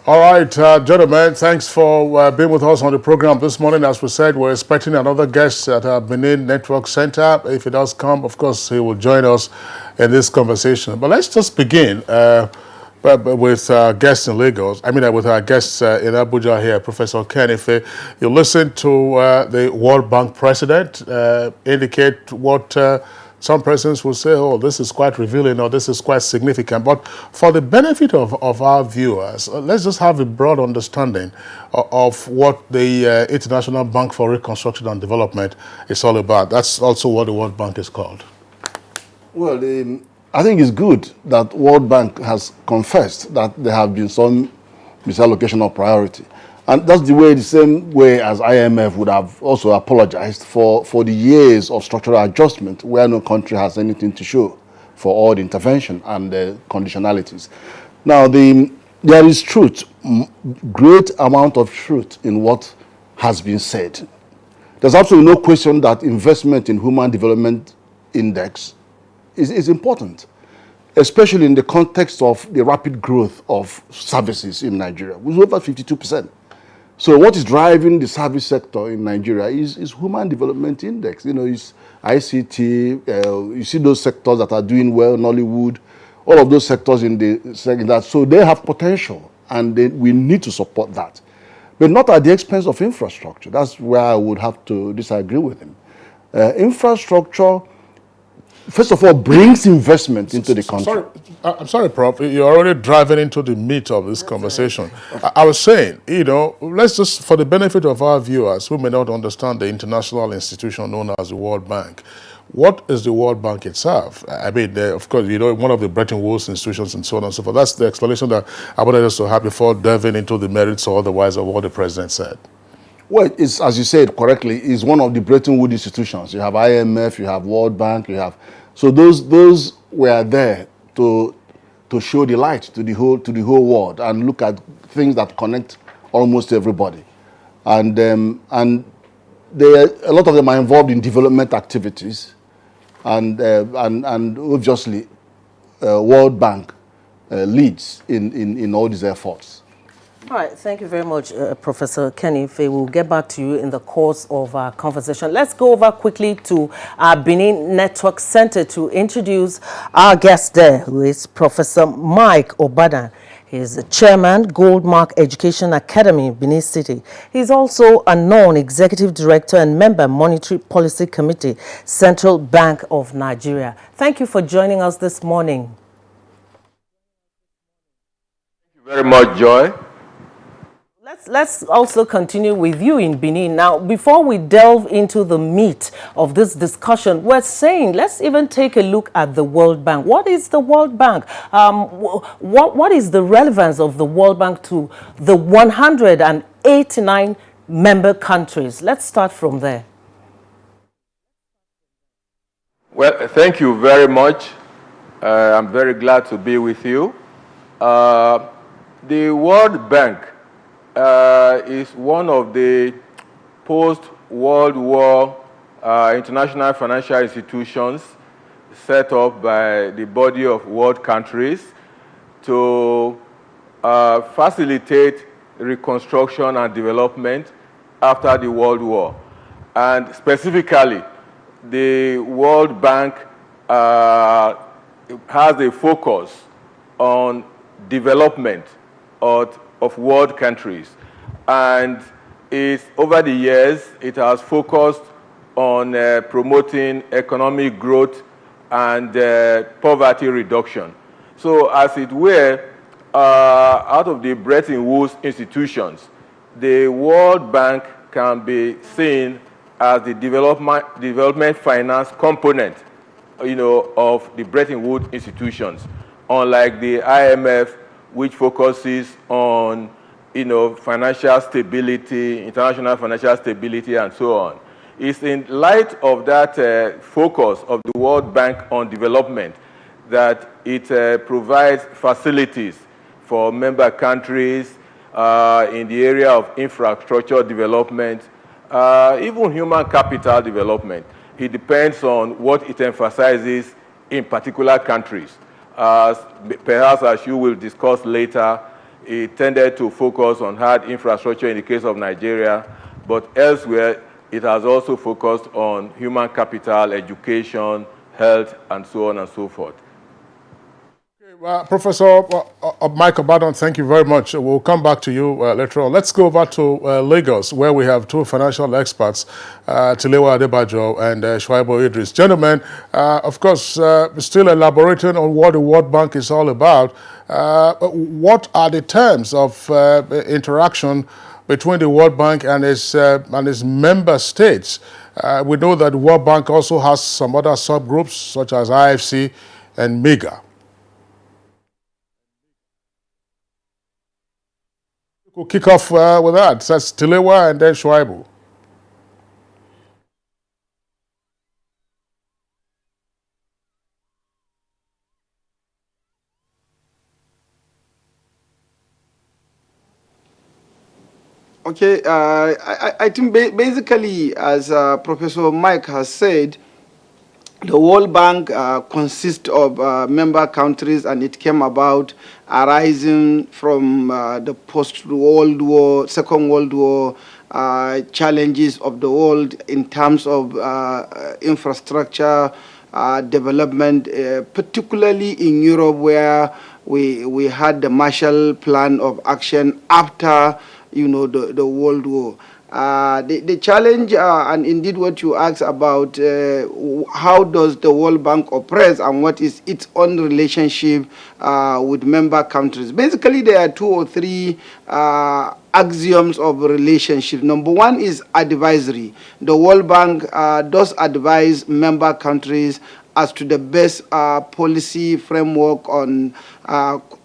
All right, gentlemen, thanks for being with us on the program this morning. As we said, we're expecting another guest at our Benin Network Center. If it does come, of course, he will join us in this conversation. But let's just begin with guests in Lagos. With our guests in Abuja here, Professor Ken Ife. You listened to the World Bank president indicate what some persons will say, oh, this is quite revealing or this is quite significant. But for the benefit of our viewers, let's just have a broad understanding of what the International Bank for Reconstruction and Development is all about. That's also what the World Bank is called. Well, I think it's good that World Bank has confessed that there have been some misallocation of priority. And that's the same way as IMF would have also apologized for the years of structural adjustment where no country has anything to show for all the intervention and the conditionalities. Now, there is truth, great amount of truth in what has been said. There's absolutely no question that investment in Human Development Index is important, especially in the context of the rapid growth of services in Nigeria, which is over 52%. So what is driving the service sector in Nigeria is Human Development Index. You know, it's ICT, you see those sectors that are doing well, Nollywood, all of those sectors in that. So they have potential, and we need to support that. But not at the expense of infrastructure. That's where I would have to disagree with him. Infrastructure, first of all, brings investment into the country. I'm sorry, Prof. You're already driving into the meat of this conversation. I was saying, let's just, for the benefit of our viewers who may not understand the international institution known as the World Bank, what is the World Bank itself? Of course, one of the Bretton Woods institutions and so on and so forth. That's the explanation that I wanted us to have before delving into the merits or otherwise of what the president said. Well, it's, as you said correctly, is one of the Bretton Woods institutions. You have IMF, you have World Bank, you have... So those were there to show the light to the whole world and look at things that connect almost everybody. And a lot of them are involved in development activities, and obviously World Bank leads in all these efforts. All right, thank you very much, Professor Ken Ife. We'll get back to you in the course of our conversation. Let's go over quickly to our Benin Network Center to introduce our guest there, who is Professor Mike Obadan. He's the chairman, Goldmark Education Academy, Benin City. He's also a non-executive director and member, Monetary Policy Committee, Central Bank of Nigeria. Thank you for joining us this morning. Very much, Joy. Let's also continue with you in Benin. Now, before we delve into the meat of this discussion, we're saying let's even take a look at the World Bank. What is the World Bank? What is the relevance of the World Bank to the 189 member countries? Let's start from there. Well, thank you very much. I'm very glad to be with you. The World Bank is one of the post-World War international financial institutions set up by the body of world countries to facilitate reconstruction and development after the World War. And specifically, the World Bank has a focus on development of world countries. And over the years, it has focused on promoting economic growth and poverty reduction. So as it were, out of the Bretton Woods institutions, the World Bank can be seen as the development finance component, of the Bretton Woods institutions, unlike the IMF, which focuses on, financial stability, international financial stability, and so on. It's in light of that focus of the World Bank on development that it provides facilities for member countries in the area of infrastructure development, even human capital development. It depends on what it emphasizes in particular countries. Perhaps, as you will discuss later, it tended to focus on hard infrastructure in the case of Nigeria, but elsewhere, it has also focused on human capital, education, health, and so on and so forth. Professor Michael Badon, thank you very much. We'll come back to you later on. Let's go over to Lagos, where we have two financial experts, Tilewa Adebajo and Shuaibu Idris. Gentlemen, of course, still elaborating on what the World Bank is all about. What are the terms of interaction between the World Bank and its member states? We know that the World Bank also has some other subgroups, such as IFC and MEGA. We'll kick off with that. That's Tilewa and then Shuaibu. Okay, I think basically, as Professor Mike has said, the World Bank consists of member countries, and it came about arising from the post-World War, Second World War challenges of the world in terms of infrastructure development, particularly in Europe, where we had the Marshall Plan of Action after, the World War. The challenge, and indeed what you asked about, how does the World Bank operate and what is its own relationship with member countries? Basically, there are two or three axioms of relationship. Number one is advisory. The World Bank does advise member countries as to the best policy framework on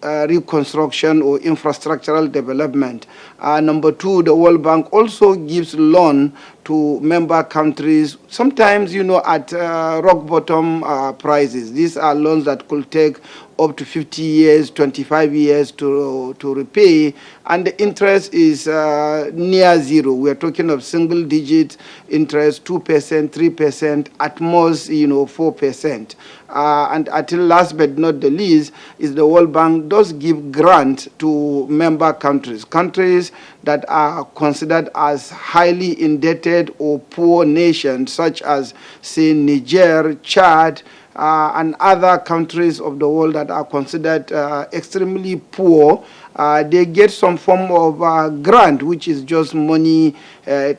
reconstruction or infrastructural development. Number two, the World Bank also gives loan to member countries, sometimes, at rock bottom prices. These are loans that could take up to 50 years, 25 years to repay, and the interest is near zero. We're talking of single digit interest, 2%, 3%, at most, 4%. And until last but not the least, is the World Bank does give grant to member countries, countries that are considered as highly indebted or poor nations, such as, say, Niger, Chad, and other countries of the world that are considered extremely poor. They get some form of grant, which is just money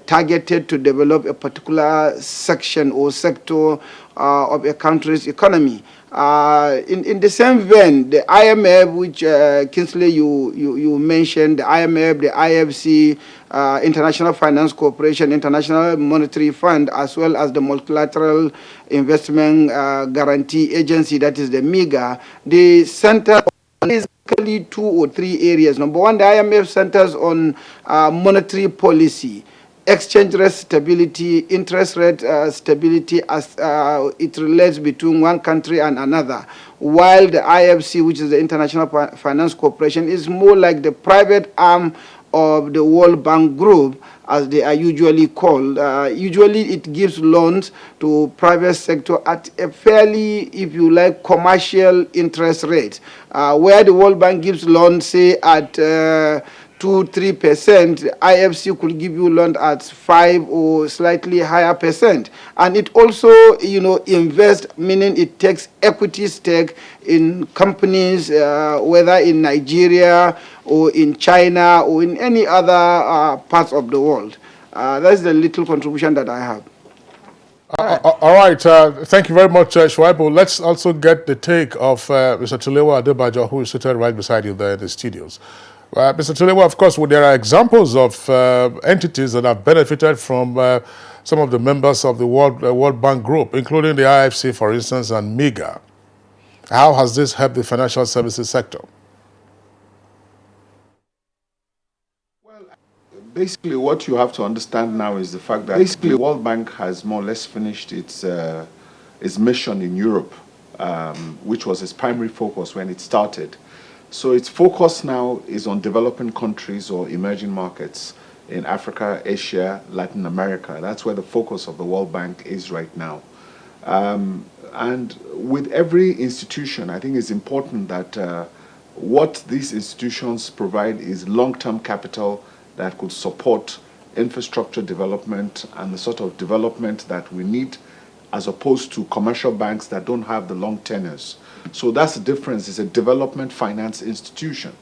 targeted to develop a particular section or sector of a country's economy. In the same vein, the IMF, which Kingsley you mentioned, the IMF, the IFC, International Finance Corporation, International Monetary Fund, as well as the Multilateral Investment Guarantee Agency, that is the MIGA, they center on basically 2 or 3 areas. Number one, the IMF centers on monetary policy, exchange rate stability, interest rate stability as it relates between one country and another, while the IFC, which is the International Finance Corporation, is more like the private arm of the World Bank Group, as they are usually called. Usually it gives loans to private sector at a fairly, if you like, commercial interest rate, where the World Bank gives loans, say, at 2-3%, IFC could give you loan at 5 or slightly higher percent. And it also, invests, meaning it takes equity stake in companies, whether in Nigeria or in China or in any other parts of the world. That's the little contribution that I have. All right. Thank you very much, Shuaibu. Let's also get the take of Mr. Tulewa Adebajo, who is seated right beside you there in the studios. Mr. Tulewa, of course, there are examples of entities that have benefited from some of the members of the World Bank Group, including the IFC, for instance, and MIGA. How has this helped the financial services sector? Well, basically what you have to understand now is the fact that basically the World Bank has more or less finished its mission in Europe, which was its primary focus when it started. So its focus now is on developing countries or emerging markets in Africa, Asia, Latin America. That's where the focus of the World Bank is right now. And with every institution, I think it's important that what these institutions provide is long-term capital that could support infrastructure development and the sort of development that we need, as opposed to commercial banks that don't have the long tenures. So that's the difference. It's a development finance institution.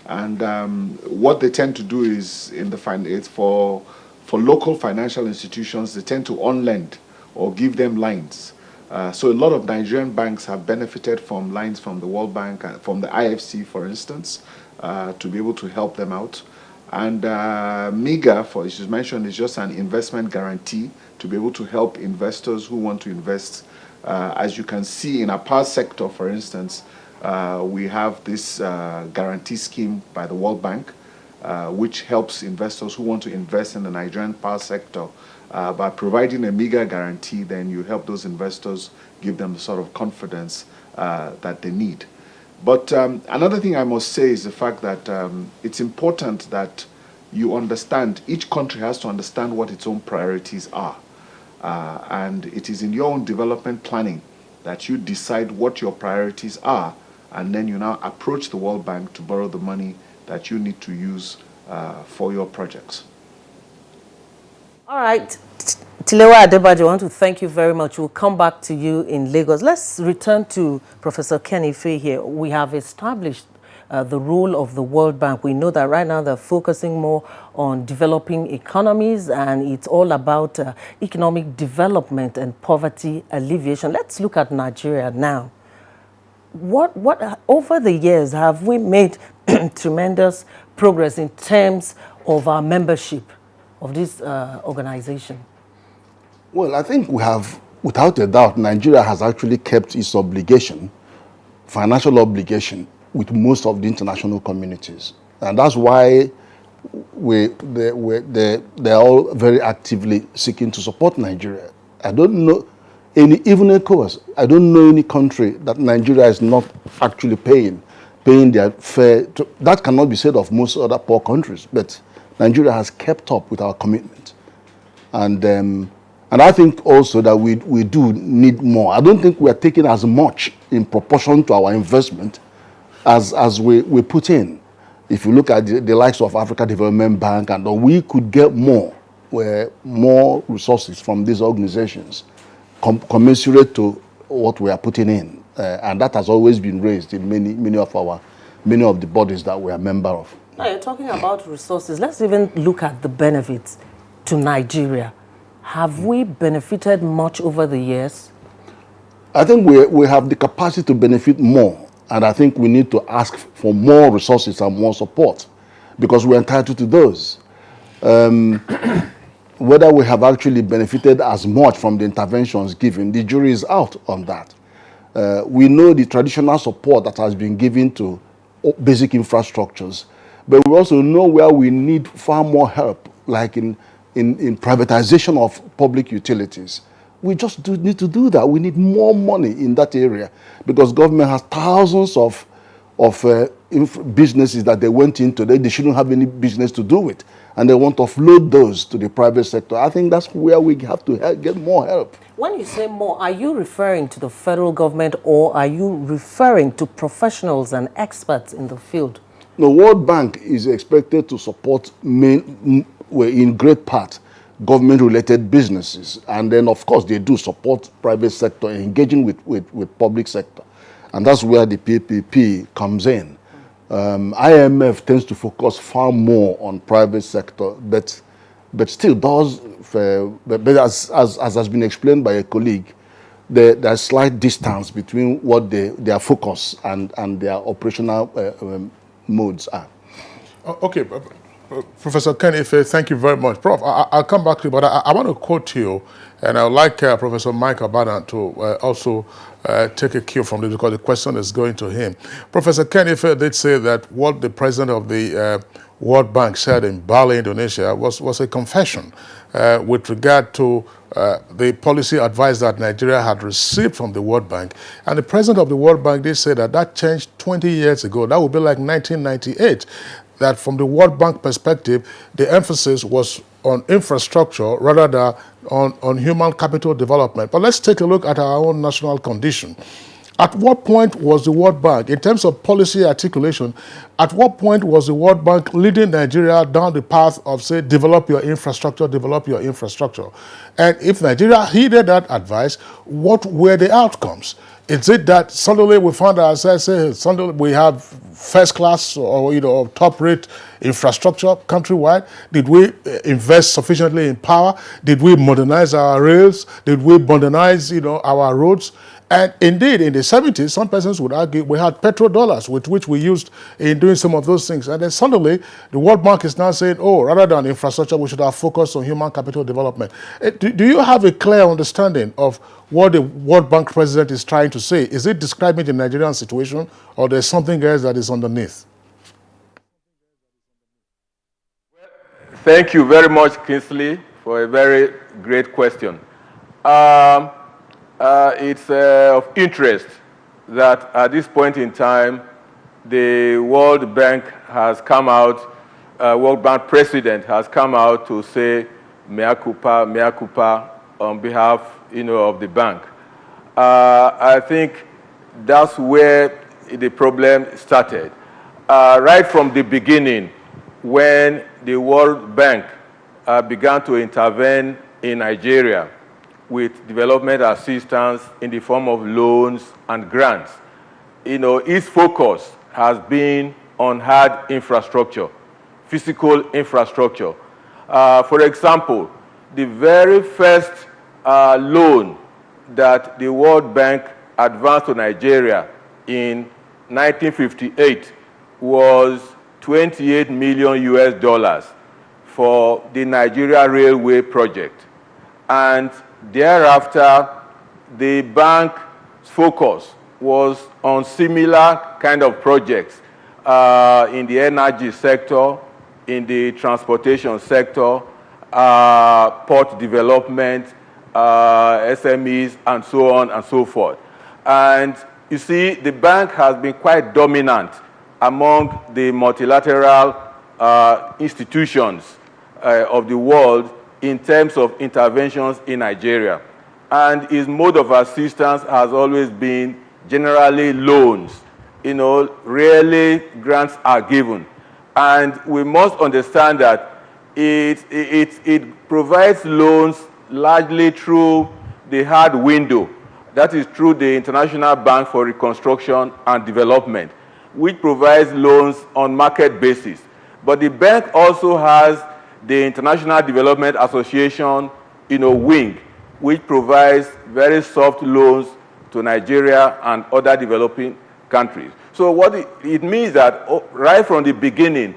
And what they tend to do is, it's for local financial institutions, they tend to on-lend or give them lines. So a lot of Nigerian banks have benefited from lines from the World Bank, from the IFC, for instance, to be able to help them out. And MIGA, as you mentioned, is just an investment guarantee to be able to help investors who want to invest. As you can see in our power sector, for instance, we have this guarantee scheme by the World Bank, which helps investors who want to invest in the Nigerian power sector. By providing a MIGA guarantee, then you help those investors, give them the sort of confidence that they need. But another thing I must say is the fact that it's important that you understand, each country has to understand what its own priorities are. And it is in your own development planning that you decide what your priorities are, and then you now approach the World Bank to borrow the money that you need to use for your projects. All right. Tulewa Adebajo, I want to thank you very much. We'll come back to you in Lagos. Let's return to Professor Kenny Faye here. We have established the role of the World Bank. We know that right now they're focusing more on developing economies, and it's all about economic development and poverty alleviation. Let's look at Nigeria now. What over the years have we made tremendous progress in terms of our membership of this organization? Well, I think we have, without a doubt, Nigeria has actually kept its obligation, financial obligation, with most of the international communities. And that's why they're all very actively seeking to support Nigeria. I don't know even ECOWAS, I don't know any country that Nigeria is not actually paying their fair. That cannot be said of most other poor countries, but Nigeria has kept up with our commitment. And I think also that we do need more. I don't think we are taking as much in proportion to our investment as we put in. If you look at the likes of Africa Development Bank, and we could get more resources from these organizations commensurate to what we are putting in. And that has always been raised in many of the bodies that we are member of. Now you're talking about resources. Let's even look at the benefits to Nigeria. Have we benefited much over the years? I think we have the capacity to benefit more, and I think we need to ask for more resources and more support because we're entitled to those. Whether we have actually benefited as much from the interventions given, the jury is out on that. We know the traditional support that has been given to basic infrastructures, but we also know where we need far more help, like in privatization of public utilities. We just need to do that. We need more money in that area because government has thousands of businesses that they went into. They shouldn't have any business to do with, and they want to offload those to the private sector. I think that's where we have to get more help. When you say more, are you referring to the federal government or are you referring to professionals and experts in the field? The World Bank is expected to support in great part government-related businesses, and then of course they do support private sector engaging with public sector, and that's where the PPP comes in. IMF tends to focus far more on private sector, but still does. But as has been explained by a colleague, there's slight distance between what their focus and their operational modes are. Okay. Professor Ken Ife, thank you very much. Prof, I'll come back to you, but I want to quote you, and I would like Professor Mike Abadan to also take a cue from this because the question is going to him. Professor Ken Ife did say that what the president of the World Bank said in Bali, Indonesia, was a confession with regard to the policy advice that Nigeria had received from the World Bank. And the president of the World Bank did say that changed 20 years ago. That would be like 1998. That from the World Bank perspective, the emphasis was on infrastructure rather than on human capital development. But let's take a look at our own national condition. At what point was the World Bank, in terms of policy articulation, at what point was the World Bank leading Nigeria down the path of, say, develop your infrastructure, develop your infrastructure? And if Nigeria heeded that advice, what were the outcomes? Is it that suddenly we found ourselves, say, suddenly we have first class or top-rate infrastructure countrywide? Did we invest sufficiently in power? Did we modernize our rails? Did we modernize, our roads? And indeed, in the 70s, some persons would argue we had petrodollars with which we used in doing some of those things. And then suddenly, the World Bank is now saying, oh, rather than infrastructure, we should have focused on human capital development. Do you have a clear understanding of what the World Bank president is trying to say? Is it describing the Nigerian situation, or there's something else that is underneath? Thank you very much, Kingsley, for a very great question. It's of interest that at this point in time, the World Bank has come out, World Bank president has come out to say mea culpa on behalf, of the bank. I think that's where the problem started. Right from the beginning, when the World Bank began to intervene in Nigeria with development assistance in the form of loans and grants, its focus has been on hard infrastructure, physical infrastructure. For example, the very first loan that the World Bank advanced to Nigeria in 1958 was $28 million for the Nigeria Railway project. And thereafter, the bank's focus was on similar kind of projects in the energy sector, in the transportation sector, port development, SMEs, and so on and so forth. And you see, the bank has been quite dominant among the multilateral institutions of the world in terms of interventions in Nigeria. And its mode of assistance has always been generally loans. Rarely grants are given. And we must understand that it provides loans largely through the hard window. That is through the International Bank for Reconstruction and Development, which provides loans on market basis. But the bank also has the International Development Association, wing, which provides very soft loans to Nigeria and other developing countries. So what it means that right from the beginning,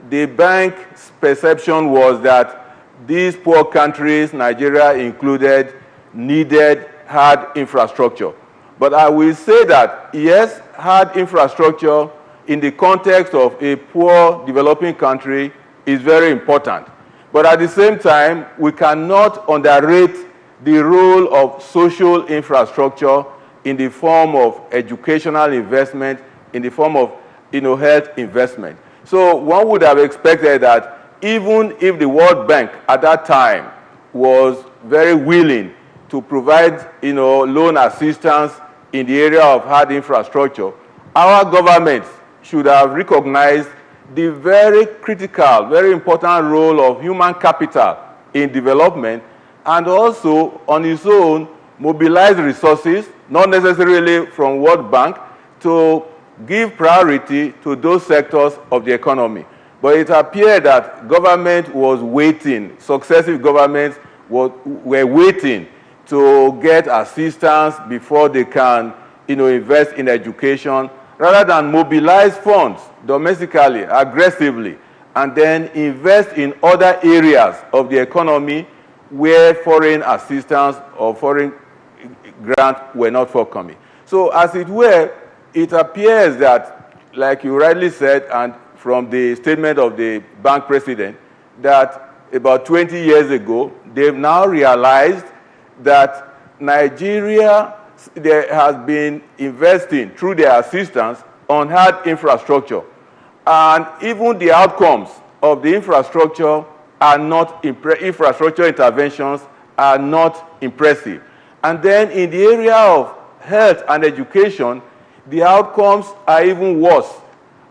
the bank's perception was that these poor countries, Nigeria included, needed hard infrastructure. But I will say that, yes, hard infrastructure in the context of a poor developing country is very important. But at the same time, we cannot underrate the role of social infrastructure in the form of educational investment, in the form of health investment. So one would have expected that even if the World Bank at that time was very willing to provide loan assistance in the area of hard infrastructure, our governments should have recognized the very critical, very important role of human capital in development, and also on its own mobilize resources, not necessarily from World Bank, to give priority to those sectors of the economy. But it appeared that government was waiting, successive governments were waiting to get assistance before they can invest in education, rather than mobilize funds domestically, aggressively, and then invest in other areas of the economy where foreign assistance or foreign grants were not forthcoming. So as it were, it appears that, like you rightly said, and from the statement of the bank president, that about 20 years ago, they've now realized that Nigeria has been investing through their assistance on hard infrastructure. And even the outcomes of the infrastructure are not infrastructure interventions are not impressive. And then in the area of health and education, the outcomes are even worse.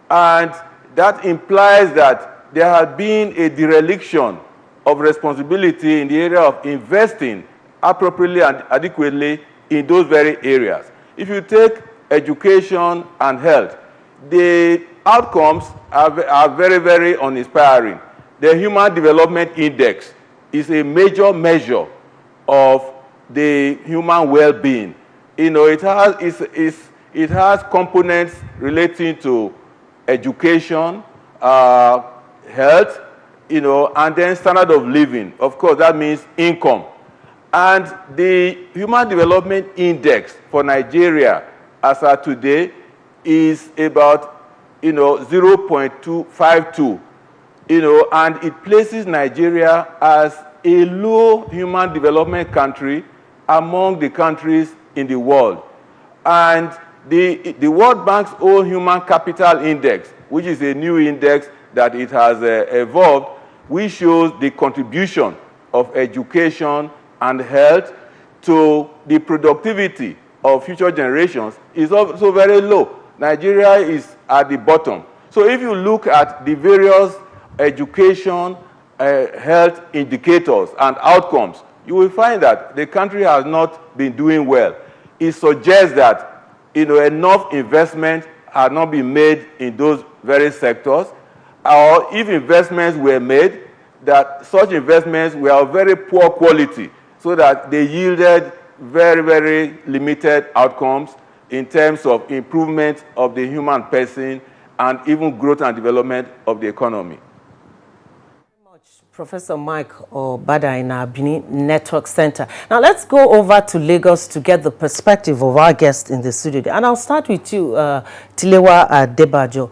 And that implies that there has been a dereliction of responsibility in the area of investing appropriately and adequately in those very areas. If you take education and health, the outcomes are very, very uninspiring. The Human Development Index is a major measure of the human well-being. It has components relating to education, health, and then standard of living. Of course, that means income. And the Human Development Index for Nigeria, as of today, is about 0.252, and it places Nigeria as a low human development country among the countries in the world. And the World Bank's own Human Capital Index, which is a new index that it has evolved, which shows the contribution of education and health to the productivity of future generations, is also very low. Nigeria is at the bottom. So if you look at the various education, health indicators and outcomes, you will find that the country has not been doing well. It suggests that enough investment had not been made in those very sectors, or if investments were made, that such investments were of very poor quality, so that they yielded very, very limited outcomes in terms of improvement of the human person and even growth and development of the economy. Professor Mike Obada in our Benin Network Center. Now let's go over to Lagos to get the perspective of our guest in the studio. And I'll start with you, Tilewa Adebajo.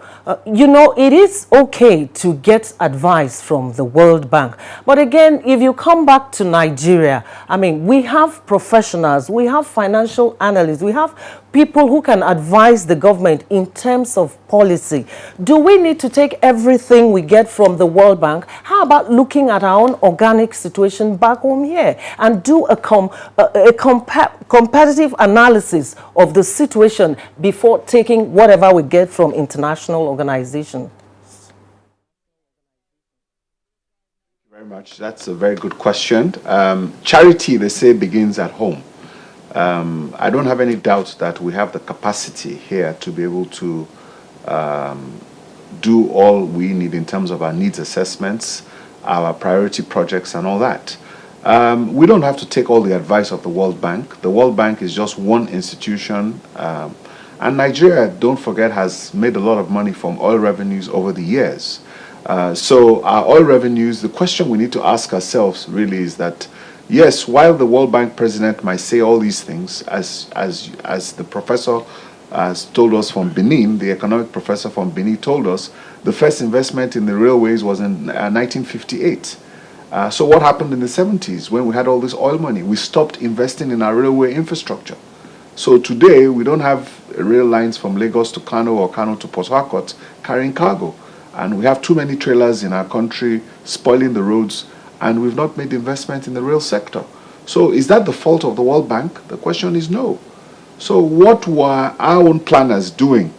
It is okay to get advice from the World Bank. But again, if you come back to Nigeria, we have professionals, we have financial analysts, we have people who can advise the government in terms of policy. Do we need to take everything we get from the World Bank? How about looking at our own organic situation back home here and do a competitive analysis of the situation before taking whatever we get from international organizations? Thank you very much. That's a very good question. Charity, they say, begins at home. I don't have any doubt that we have the capacity here to be able to do all we need in terms of our needs assessments, our priority projects and all that. We don't have to take all the advice of the World Bank. The World Bank is just one institution. And Nigeria, don't forget, has made a lot of money from oil revenues over the years. So our oil revenues, the question we need to ask ourselves really is that, yes, while the World Bank president might say all these things, as the professor has told us from Benin, the economic professor from Benin told us, the first investment in the railways was in 1958. So what happened in the 70s when we had all this oil money? We stopped investing in our railway infrastructure. So today, we don't have rail lines from Lagos to Kano or Kano to Port Harcourt carrying cargo. And we have too many trailers in our country spoiling the roads, and we've not made investment in the rail sector. So is that the fault of the World Bank? The question is no. So what were our own planners doing?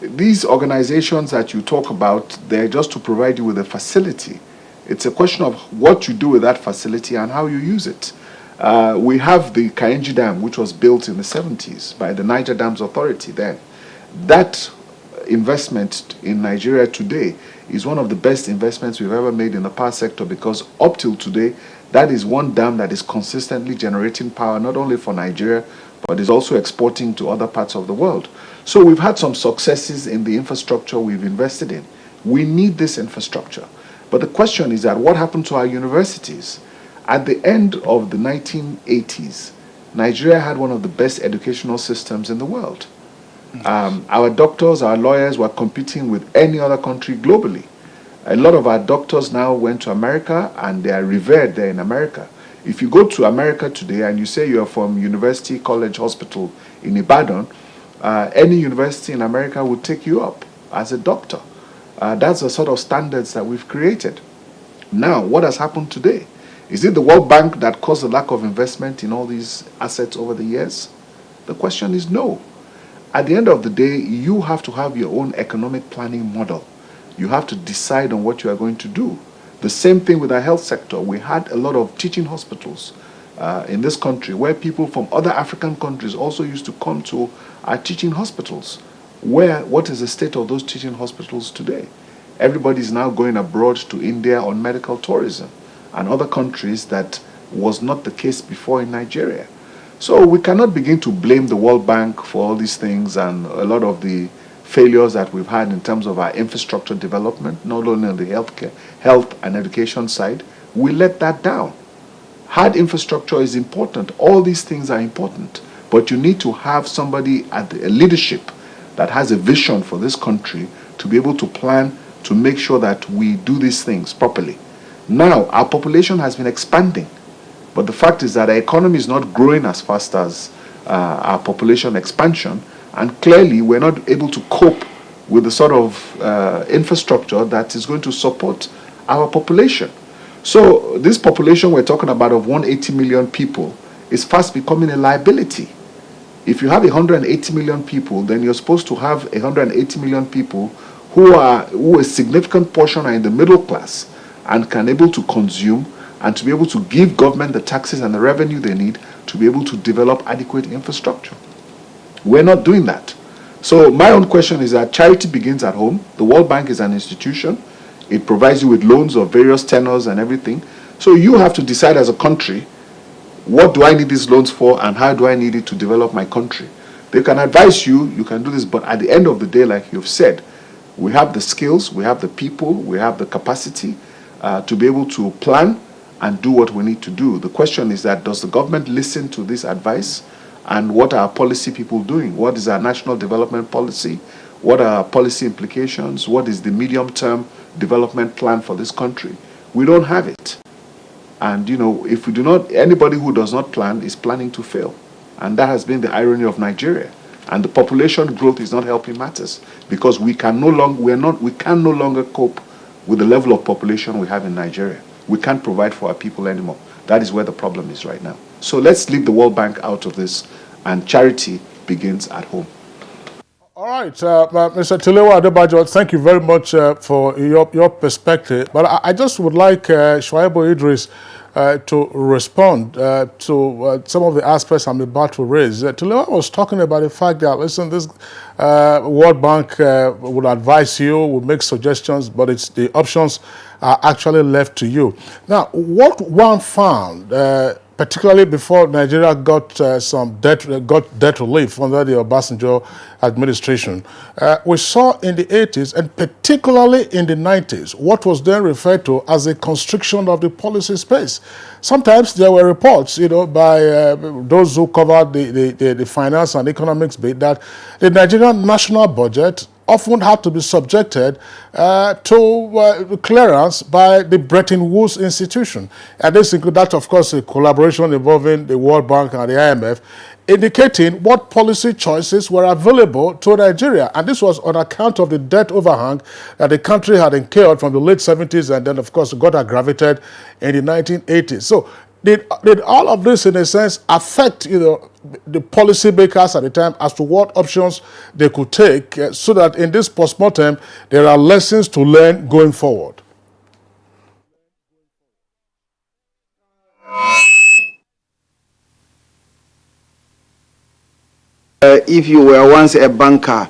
These organizations that you talk about, they're just to provide you with a facility. It's a question of what you do with that facility and how you use it. We have the Kainji Dam, which was built in the 70s by the Niger Dams Authority then. That investment in Nigeria today is one of the best investments we've ever made in the power sector, because up till today, that is one dam that is consistently generating power not only for Nigeria, but is also exporting to other parts of the world. So we've had some successes in the infrastructure we've invested in. We need this infrastructure. But the question is that what happened to our universities? At the end of the 1980s, Nigeria had one of the best educational systems in the world. Our doctors, our lawyers were competing with any other country globally. A lot of our doctors now went to America, and they are revered there in America. If you go to America today and you say you're from University College Hospital in Ibadan, any university in America would take you up as a doctor. That's the sort of standards that we've created. Now, what has happened today? Is it the World Bank that caused the lack of investment in all these assets over the years? The question is no. At the end of the day, you have to have your own economic planning model. You have to decide on what you are going to do. The same thing with our health sector. We had a lot of teaching hospitals in this country where people from other African countries also used to come to our teaching hospitals. What is the state of those teaching hospitals today? Everybody is now going abroad to India on medical tourism and other countries that was not the case before in Nigeria. So we cannot begin to blame the World Bank for all these things and a lot of the failures that we've had in terms of our infrastructure development, not only on the health and education side. We let that down. Hard infrastructure is important. All these things are important. But you need to have somebody at the leadership that has a vision for this country to be able to plan to make sure that we do these things properly. Now, our population has been expanding. But the fact is that our economy is not growing as fast as our population expansion, and clearly we're not able to cope with the sort of infrastructure that is going to support our population. So this population we're talking about of 180 million people is fast becoming a liability. If you have 180 million people, then you're supposed to have 180 million people who a significant portion are in the middle class and can able to consume and to be able to give government the taxes and the revenue they need to be able to develop adequate infrastructure. We're not doing that. So my own question is that charity begins at home. The World Bank is an institution. It provides you with loans of various tenors and everything. So you have to decide as a country, what do I need these loans for and how do I need it to develop my country? They can advise you, you can do this, but at the end of the day, like you've said, we have the skills, we have the people, we have the capacity to be able to plan and do what we need to do. The question is that, does the government listen to this advice? And what are policy people doing? What is our national development policy? What are our policy implications? What is the medium-term development plan for this country? We don't have it. And, you know, if we do not, anybody who does not plan is planning to fail. And that has been the irony of Nigeria. And the population growth is not helping matters because we can no longer cope with the level of population we have in Nigeria. We can't provide for our people anymore. That is where the problem is right now. So let's leave the World Bank out of this, and charity begins at home. All right, Mr. Tilewa Adebajo, thank you very much for your perspective. But I just would like Shuaibu Idris to respond to some of the aspects I'm about to raise. Tulewa was talking about the fact that, listen, this World Bank would advise you, would make suggestions, but it's the options are actually left to you. Now, what one found, particularly before Nigeria got debt relief under the Obasanjo administration, we saw in the 80s and particularly in the 90s what was then referred to as a constriction of the policy space. Sometimes there were reports, by those who covered the finance and economics bit that the Nigerian national budget often had to be subjected to clearance by the Bretton Woods institution. And this included that, of course, a collaboration involving the World Bank and the IMF, indicating what policy choices were available to Nigeria. And this was on account of the debt overhang that the country had incurred from the late 70s and then, of course, got aggravated in the 1980s. So did all of this, in a sense, affect the policy makers at the time as to what options they could take so that in this postmortem there are lessons to learn going forward? If you were once a banker,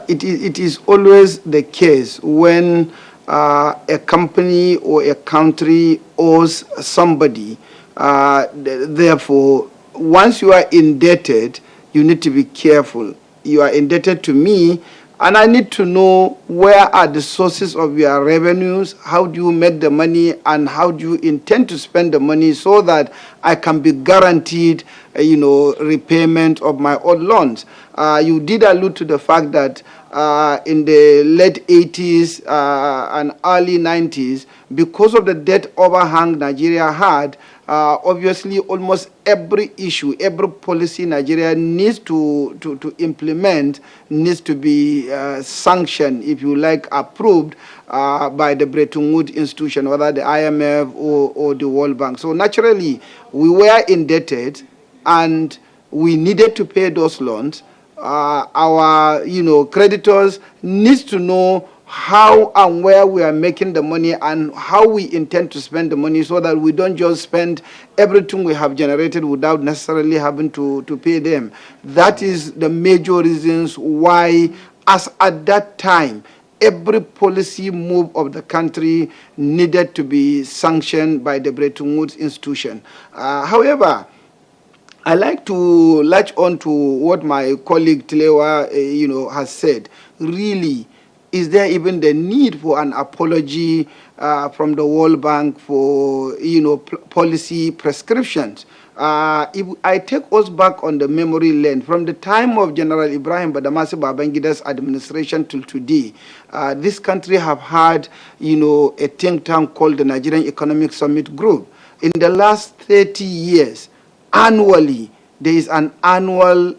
it is always the case when a company or a country owes somebody. Therefore, once you are indebted, you need to be careful. You are indebted to me, and I need to know where are the sources of your revenues, how do you make the money, and how do you intend to spend the money so that I can be guaranteed, repayment of my old loans. You did allude to the fact that in the late 80s and early 90s, because of the debt overhang Nigeria had, obviously almost every issue, every policy Nigeria needs to implement needs to be sanctioned, if you like, approved by the Bretton Woods institution, whether the IMF or the World Bank. So naturally, we were indebted and we needed to pay those loans. Our creditors needs to know how and where we are making the money and how we intend to spend the money so that we don't just spend everything we have generated without necessarily having to pay them. That is the major reasons why, as at that time, every policy move of the country needed to be sanctioned by the Bretton Woods institution. However, I like to latch on to what my colleague Tulewa, has said. Really, is there even the need for an apology from the World Bank for, policy prescriptions? If I take us back on the memory lane, from the time of General Ibrahim Badamasi Babangida's administration till today, this country have had, a think tank called the Nigerian Economic Summit Group. In the last 30 years, annually, there is an annual,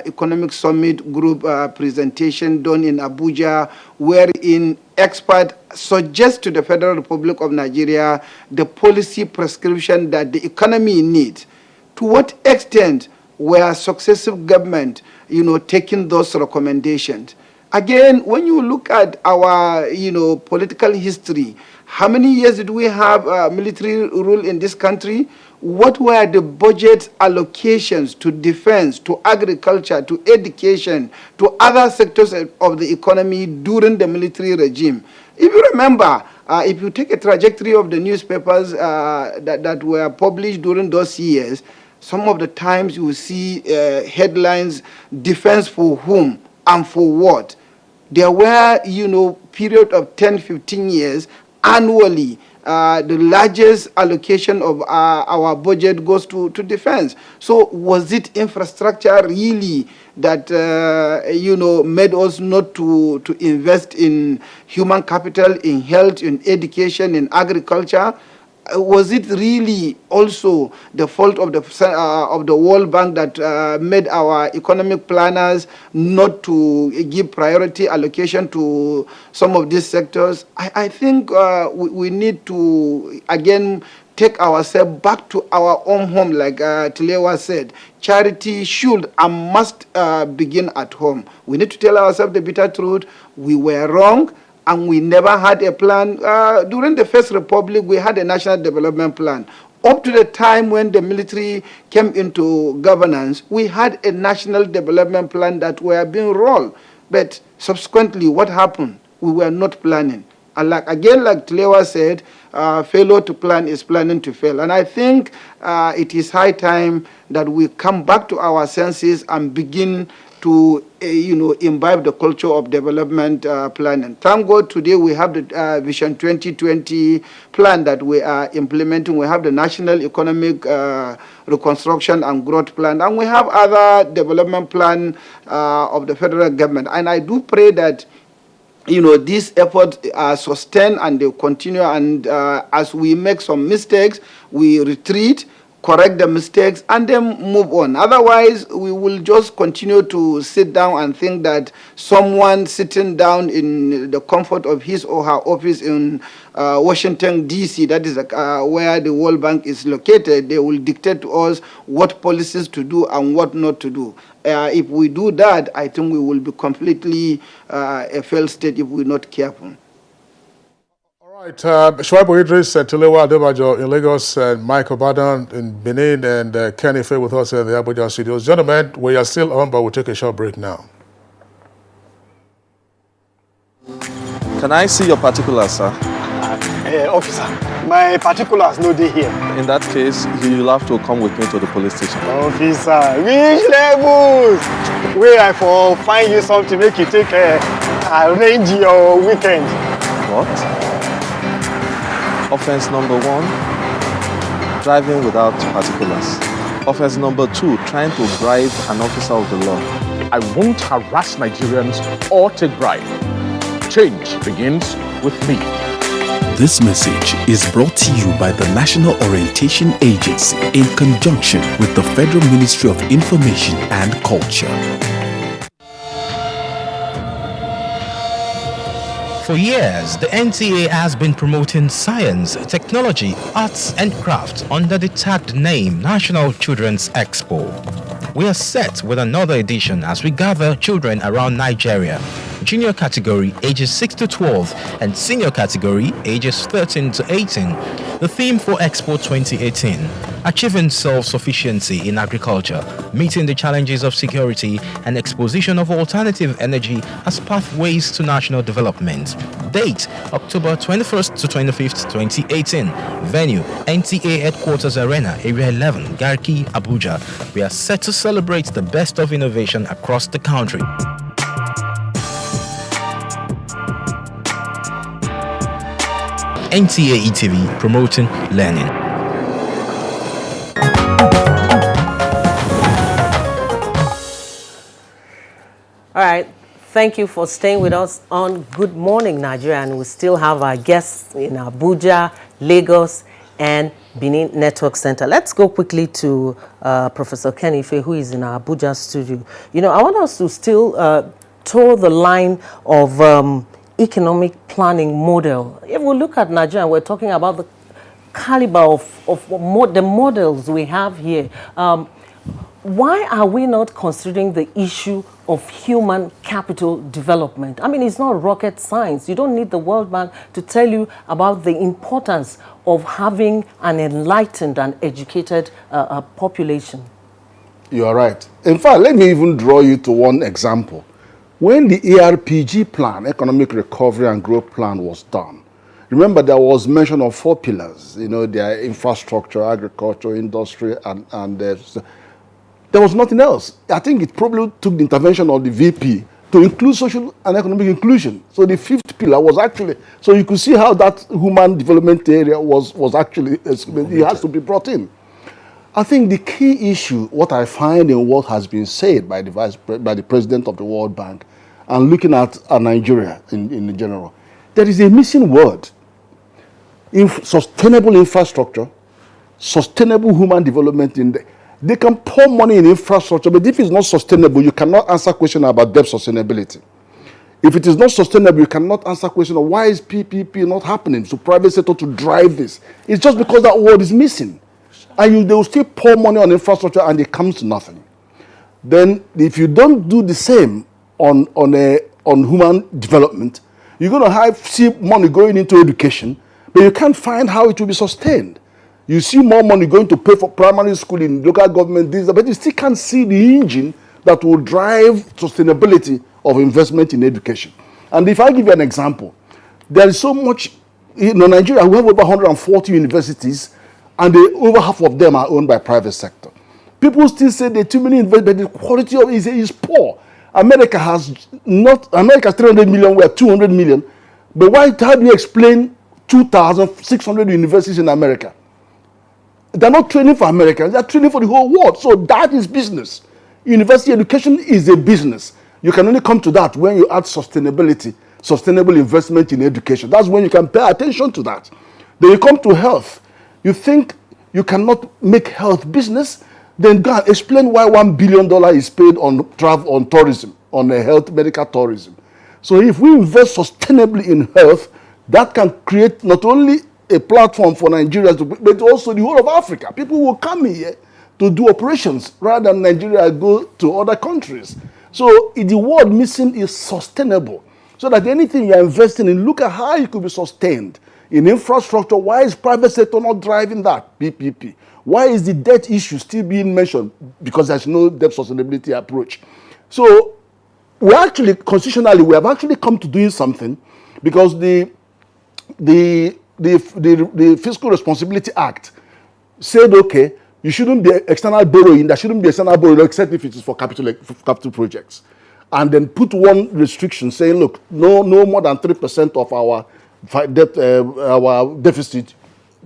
economic summit group presentation done in Abuja, wherein experts suggest to the Federal Republic of Nigeria the policy prescription that the economy needs. To what extent were successive government, taking those recommendations? Again, when you look at our, political history, how many years did we have military rule in this country? What were the budget allocations to defense, to agriculture, to education, to other sectors of the economy during the military regime? If you remember, if you take a trajectory of the newspapers that were published during those years, some of the times you will see headlines, defense for whom and for what. There were, period of 10, 15 years, annually, the largest allocation of our budget goes to defense. So was it infrastructure really that, made us not to invest in human capital, in health, in education, in agriculture? Was it really also the fault of the World Bank that made our economic planners not to give priority allocation to some of these sectors? I think we need to, again, take ourselves back to our own home, like Tulewa said. Charity should and must begin at home. We need to tell ourselves the bitter truth. We were wrong, and we never had a plan. During the First Republic, we had a national development plan. Up to the time when the military came into governance, we had a national development plan that were being rolled. But subsequently, what happened? We were not planning. And like Tlewa said, failure to plan is planning to fail. And I think it is high time that we come back to our senses and begin to imbibe the culture of development planning. Thank God today we have the Vision 2020 plan that we are implementing. We have the National Economic Reconstruction and Growth Plan, and we have other development plan of the federal government. And I do pray that these efforts are sustained and they continue, and as we make some mistakes, we retreat, correct the mistakes, and then move on. Otherwise, we will just continue to sit down and think that someone sitting down in the comfort of his or her office in Washington, D.C., that is where the World Bank is located, they will dictate to us what policies to do and what not to do. If we do that, I think we will be completely a failed state if we're not careful. Right, Shuaibu Idris, Tilewa Adebajo in Lagos, and Mike Obadan in Benin, and Kenny Faye with us in the Abuja studios. Gentlemen, we are still on, but we'll take a short break now. Can I see your particulars, sir? Officer, my particulars no dey here. In that case, you'll have to come with me to the police station. Officer, which levels? Where I for find you something make you take arrange your weekend. What? Offense number 1, driving without particulars. Offense number 2, trying to bribe an officer of the law. I won't harass Nigerians or take bribe. Change begins with me. This message is brought to you by the National Orientation Agency in conjunction with the Federal Ministry of Information and Culture. For years, the NTA has been promoting science, technology, arts and crafts under the tagged name National Children's Expo. We are set with another edition as we gather children around Nigeria. Junior category ages 6 to 12 and senior category ages 13 to 18. The theme for Expo 2018, achieving self-sufficiency in agriculture, meeting the challenges of security and exposition of alternative energy as pathways to national development. Date, October 21st to 25th, 2018. Venue, NTA Headquarters Arena, Area 11, Garki, Abuja. We are set to celebrate the best of innovation across the country. NTA ETV, promoting learning. All right. Thank you for staying with us on Good Morning Nigeria. And we still have our guests in Abuja, Lagos, and Benin Network Center. Let's go quickly to Professor Kenny Faye, who is in our Abuja studio. I want us to still toe the line of economic planning model. If we look at Nigeria, we're talking about the caliber of the models we have here. Why are we not considering the issue of human capital development? I mean, it's not rocket science. You don't need the World Bank to tell you about the importance of having an enlightened and educated population. You are right. In fact, let me even draw you to one example. When the ERPG plan, Economic Recovery and Growth Plan, was done, remember there was mention of 4 pillars, their infrastructure, agriculture, industry, and there was nothing else. I think it probably took the intervention of the VP to include social and economic inclusion. So the 5th pillar was actually, so you could see how that human development area was actually, it has to be brought in. I think the key issue, what I find in what has been said by the President of the World Bank, and looking at Nigeria in general, there is a missing word. Sustainable infrastructure, sustainable human development. They can pour money in infrastructure, but if it's not sustainable, you cannot answer questions about debt sustainability. If it is not sustainable, you cannot answer questions of why is PPP not happening, so private sector to drive this. It's just because that word is missing. And they will still pour money on infrastructure and it comes to nothing. Then if you don't do the same on human development, You're going to see money going into education, but you can't find how it will be sustained. You see more money going to pay for primary school in local government, but you still can't see the engine that will drive sustainability of investment in education. And if I give you an example, there is so much, Nigeria, we have over 140 universities, and over half of them are owned by private sector. People still say there are too many investments, but the quality of it is poor. America has 300 million, we are 200 million. But how do you explain 2,600 universities in America? They're not training for Americans, they're training for the whole world. So that is business. University education is a business. You can only come to that when you add sustainability, sustainable investment in education. That's when you can pay attention to that. Then you come to health. You think you cannot make health business? Then go and explain why $1 billion is paid on travel, on tourism, on health, medical tourism. So if we invest sustainably in health, that can create not only a platform for Nigerians, but also the whole of Africa. People will come here to do operations rather than Nigeria go to other countries. So the word missing is sustainable. So that anything you're investing in, look at how it could be sustained. In infrastructure, why is private sector not driving that? PPP. Why is the debt issue still being mentioned? Because there's no debt sustainability approach. So we actually, constitutionally, we have actually come to doing something, because the Fiscal Responsibility Act said, okay, you shouldn't be external borrowing, there shouldn't be external borrowing except if it is for capital projects. And then put one restriction saying, look, no more than 3% of our deficit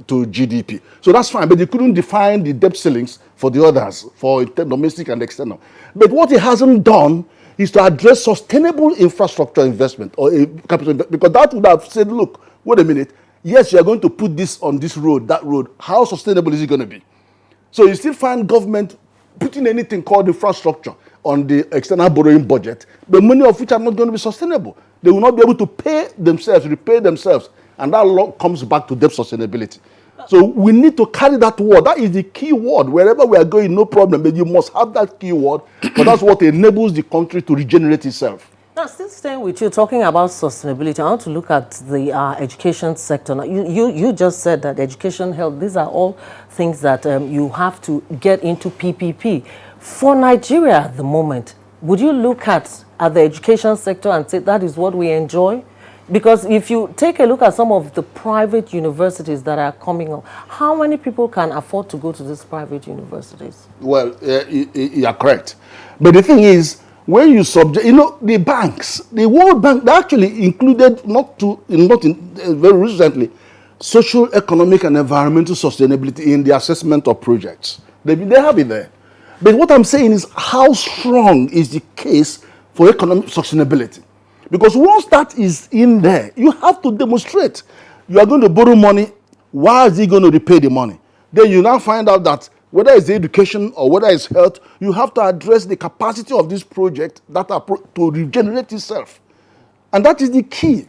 to GDP. So that's fine, but you couldn't define the debt ceilings for the others, for domestic and external. But what it hasn't done is to address sustainable infrastructure investment or capital investment, because that would have said, look, wait a minute, yes, you're going to put this on this road, that road, how sustainable is it going to be? So you still find government putting anything called infrastructure on the external borrowing budget, but many of which are not going to be sustainable. They will not be able to pay themselves, repay themselves, and that comes back to debt sustainability. So we need to carry that word. That is the key word. Wherever we are going, no problem, but you must have that key word, because that's what enables the country to regenerate itself. Now, still staying with you, talking about sustainability, I want to look at the education sector. Now, you just said that education, health, these are all things that you have to get into PPP. For Nigeria at the moment, would you look at the education sector and say that is what we enjoy? Because if you take a look at some of the private universities that are coming up, how many people can afford to go to these private universities? Well, you are correct. But the thing is, when you subject, the banks, the World Bank, they actually included, very recently, social, economic, and environmental sustainability in the assessment of projects. They have it there. But what I'm saying is, how strong is the case for economic sustainability? Because once that is in there, you have to demonstrate. You are going to borrow money. Why is he going to repay the money? Then you now find out that whether it's education or whether it's health, you have to address the capacity of this project to regenerate itself. And that is the key.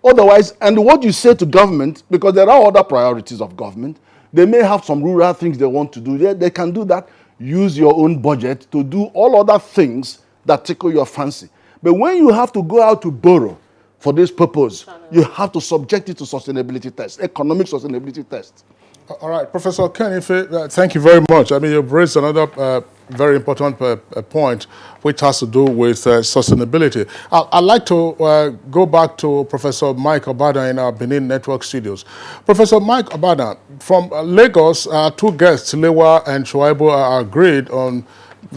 Otherwise, and what you say to government, because there are other priorities of government, they may have some rural things they want to do. They can do that. Use your own budget to do all other things that tickle your fancy. But when you have to go out to borrow for this purpose, you have to subject it to sustainability tests, economic sustainability tests. All right, Professor Ken, thank you very much. I mean, you've raised another very important point, which has to do with sustainability. I'd like to go back to Professor Mike Obada in our Benin Network studios. Professor Mike Obada, from Lagos, our two guests, Lewa and Shuaibu, are agreed on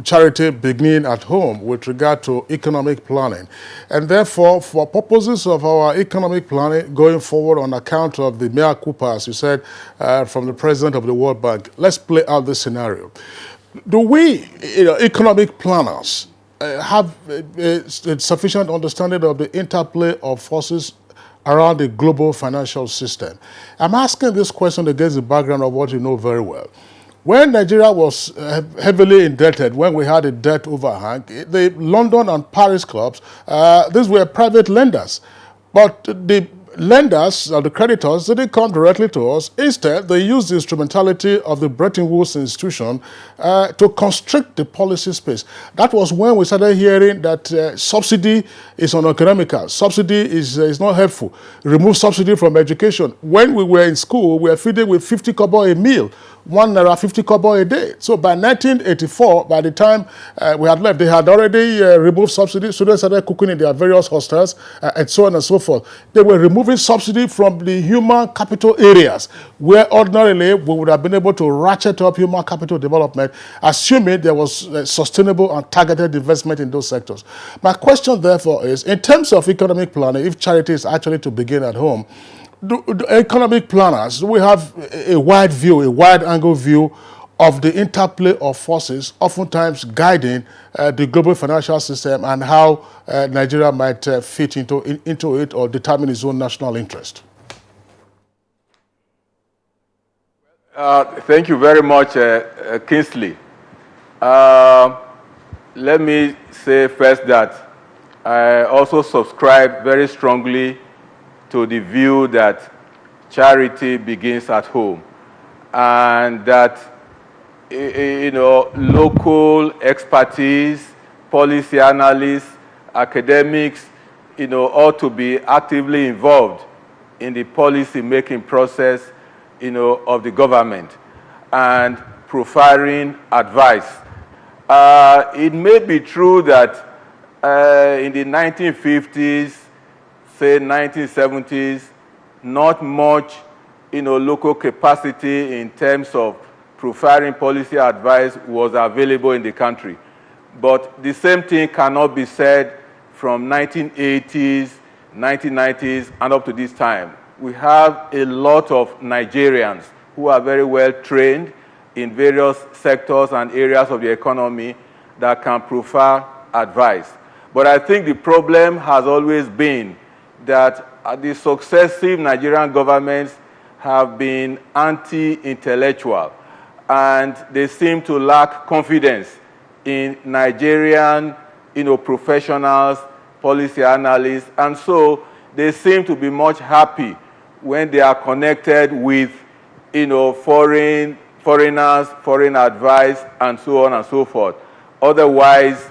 charity beginning at home with regard to economic planning. And therefore, for purposes of our economic planning going forward on account of the mea culpa, as you said, from the president of the World Bank, let's play out this scenario. Do we, economic planners, have a sufficient understanding of the interplay of forces around the global financial system? I'm asking this question against the background of what you know very well. When Nigeria was heavily indebted, when we had a debt overhang, the London and Paris clubs, these were private lenders. But the lenders, the creditors, didn't come directly to us. Instead, they used the instrumentality of the Bretton Woods institution to constrict the policy space. That was when we started hearing that subsidy is uneconomical. Subsidy is not helpful. Remove subsidy from education. When we were in school, we were feeding with 50 kobo a meal. 1 Naira 50 kobo a day. So by 1984, by the time we had left, they had already removed subsidy. Students started cooking in their various hostels and so on and so forth. They were removing subsidy from the human capital areas where ordinarily we would have been able to ratchet up human capital development, assuming there was sustainable and targeted investment in those sectors. My question, therefore, is in terms of economic planning, if charity is actually to begin at home, the economic planners, we have a wide view, a wide-angle view of the interplay of forces, oftentimes guiding the global financial system and how Nigeria might fit into it or determine its own national interest. Thank you very much, Kingsley. Let me say first that I also subscribe very strongly to the view that charity begins at home, and that local expertise, policy analysts, academics, ought to be actively involved in the policy making process, of the government and providing advice. It may be true that in the 1950s, say 1970s, not much, local capacity in terms of providing policy advice was available in the country. But the same thing cannot be said from 1980s, 1990s, and up to this time. We have a lot of Nigerians who are very well trained in various sectors and areas of the economy that can provide advice. But I think the problem has always been that the successive Nigerian governments have been anti-intellectual, and they seem to lack confidence in Nigerian, professionals, policy analysts, and so they seem to be much happy when they are connected with, foreigners, foreign advice, and so on and so forth. Otherwise,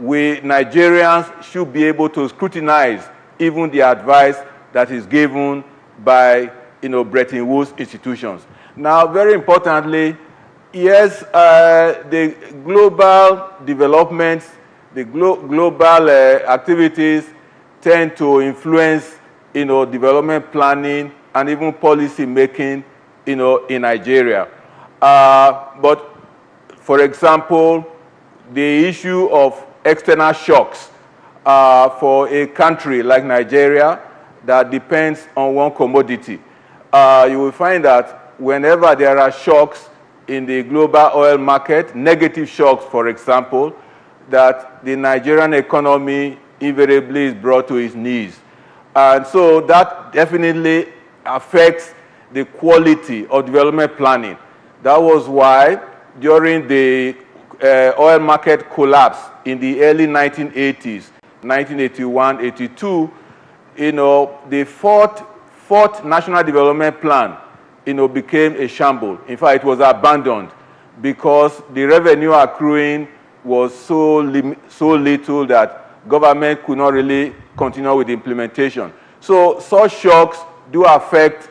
we Nigerians should be able to scrutinize even the advice that is given by, Bretton Woods institutions. Now, very importantly, yes, the global developments, the global activities tend to influence, development planning and even policy making, in Nigeria. But, for example, the issue of external shocks for a country like Nigeria that depends on one commodity. You will find that whenever there are shocks in the global oil market, negative shocks, for example, that the Nigerian economy invariably is brought to its knees. And so that definitely affects the quality of development planning. That was why during the oil market collapse in the early 1980s, 1981, 82, the fourth National Development Plan, became a shamble. In fact, it was abandoned because the revenue accruing was so little that government could not really continue with the implementation. So such shocks do affect,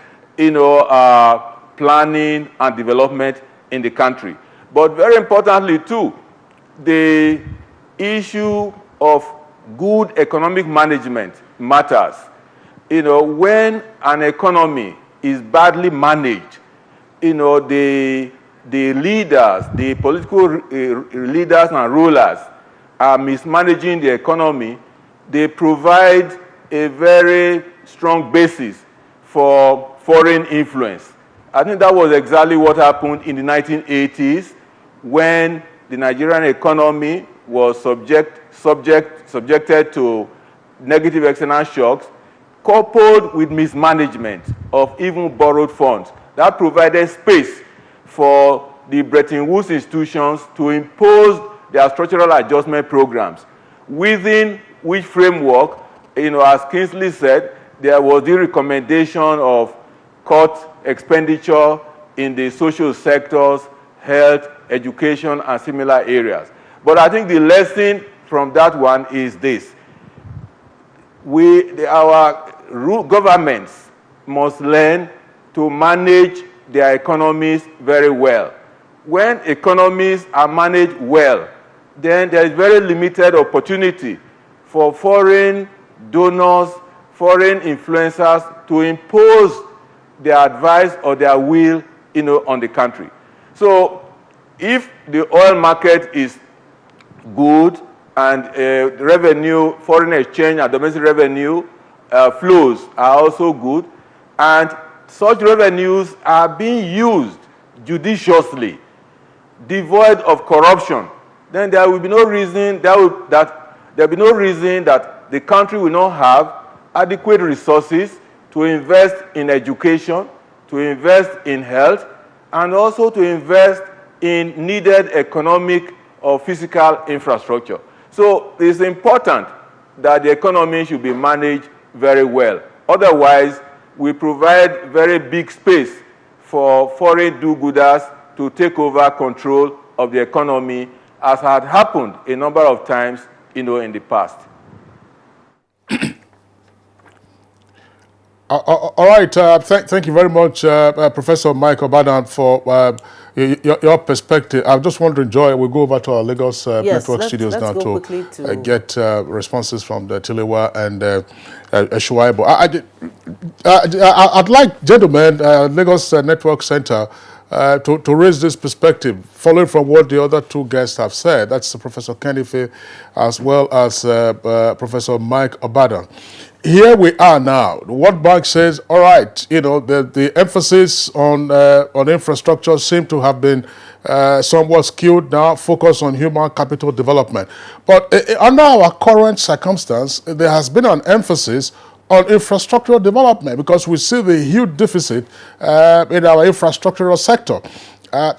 planning and development in the country. But very importantly too, the issue of good economic management matters. When an economy is badly managed, the leaders, the political leaders and rulers are mismanaging the economy, they provide a very strong basis for foreign influence. I think that was exactly what happened in the 1980s when the Nigerian economy was subjected to negative external shocks, coupled with mismanagement of even borrowed funds. That provided space for the Bretton Woods institutions to impose their structural adjustment programs, within which framework, as Kingsley said, there was the recommendation of cut expenditure in the social sectors, health, education, and similar areas. But I think the lesson from that one is this. Our governments must learn to manage their economies very well. When economies are managed well, then there is very limited opportunity for foreign donors, foreign influencers to impose their advice or their will, on the country. So if the oil market is good and revenue, foreign exchange and domestic revenue flows are also good, and such revenues are being used judiciously, devoid of corruption, then there will be no reason that the country will not have adequate resources to invest in education, to invest in health, and also to invest in needed economic or physical infrastructure. So it's important that the economy should be managed very well. Otherwise, we provide very big space for foreign do-gooders to take over control of the economy, as had happened a number of times, in the past. All right. Thank you very much, Professor Mike Obadan, for your perspective. I'm just wondering, Joy, we'll go over to our Lagos network studios now to get responses from the Tilewa and Shuaibu. I'd like, gentlemen, Lagos Network Center, to raise this perspective, following from what the other two guests have said. That's Professor Kenife as well as Professor Mike Obadan. Here we are now. The World Bank says, all right, the emphasis on infrastructure seems to have been somewhat skewed now, focus on human capital development. But under our current circumstance, there has been an emphasis on infrastructural development because we see the huge deficit in our infrastructural sector.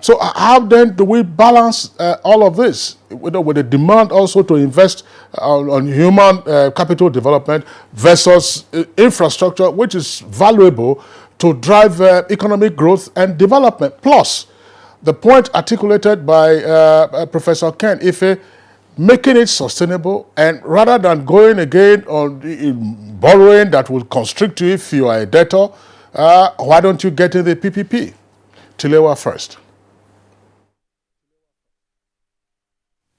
So how then do we balance all of this with the demand also to invest on human capital development versus infrastructure, which is valuable to drive economic growth and development? Plus, the point articulated by Professor Ken Ife, making it sustainable, and rather than going again on borrowing that will constrict you if you are a debtor, why don't you get in the PPP? Tilewa first.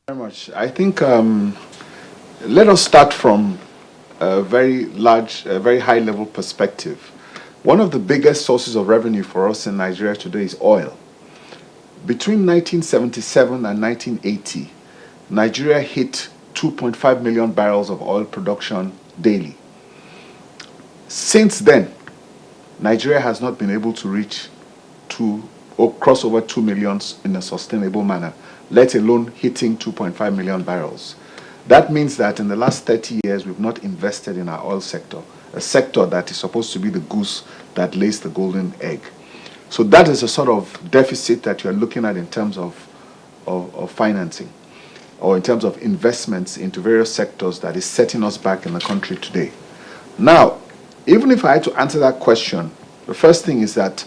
Very much. I think let us start from a very large, very high-level perspective. One of the biggest sources of revenue for us in Nigeria today is oil. Between 1977 and 1980, Nigeria hit 2.5 million barrels of oil production daily. Since then, Nigeria has not been able to reach or cross over 2 million in a sustainable manner, let alone hitting 2.5 million barrels. That means that in the last 30 years, we've not invested in our oil sector, a sector that is supposed to be the goose that lays the golden egg. So that is a sort of deficit that you're looking at in terms of financing, or in terms of investments into various sectors that is setting us back in the country today. Now, even if I had to answer that question, the first thing is that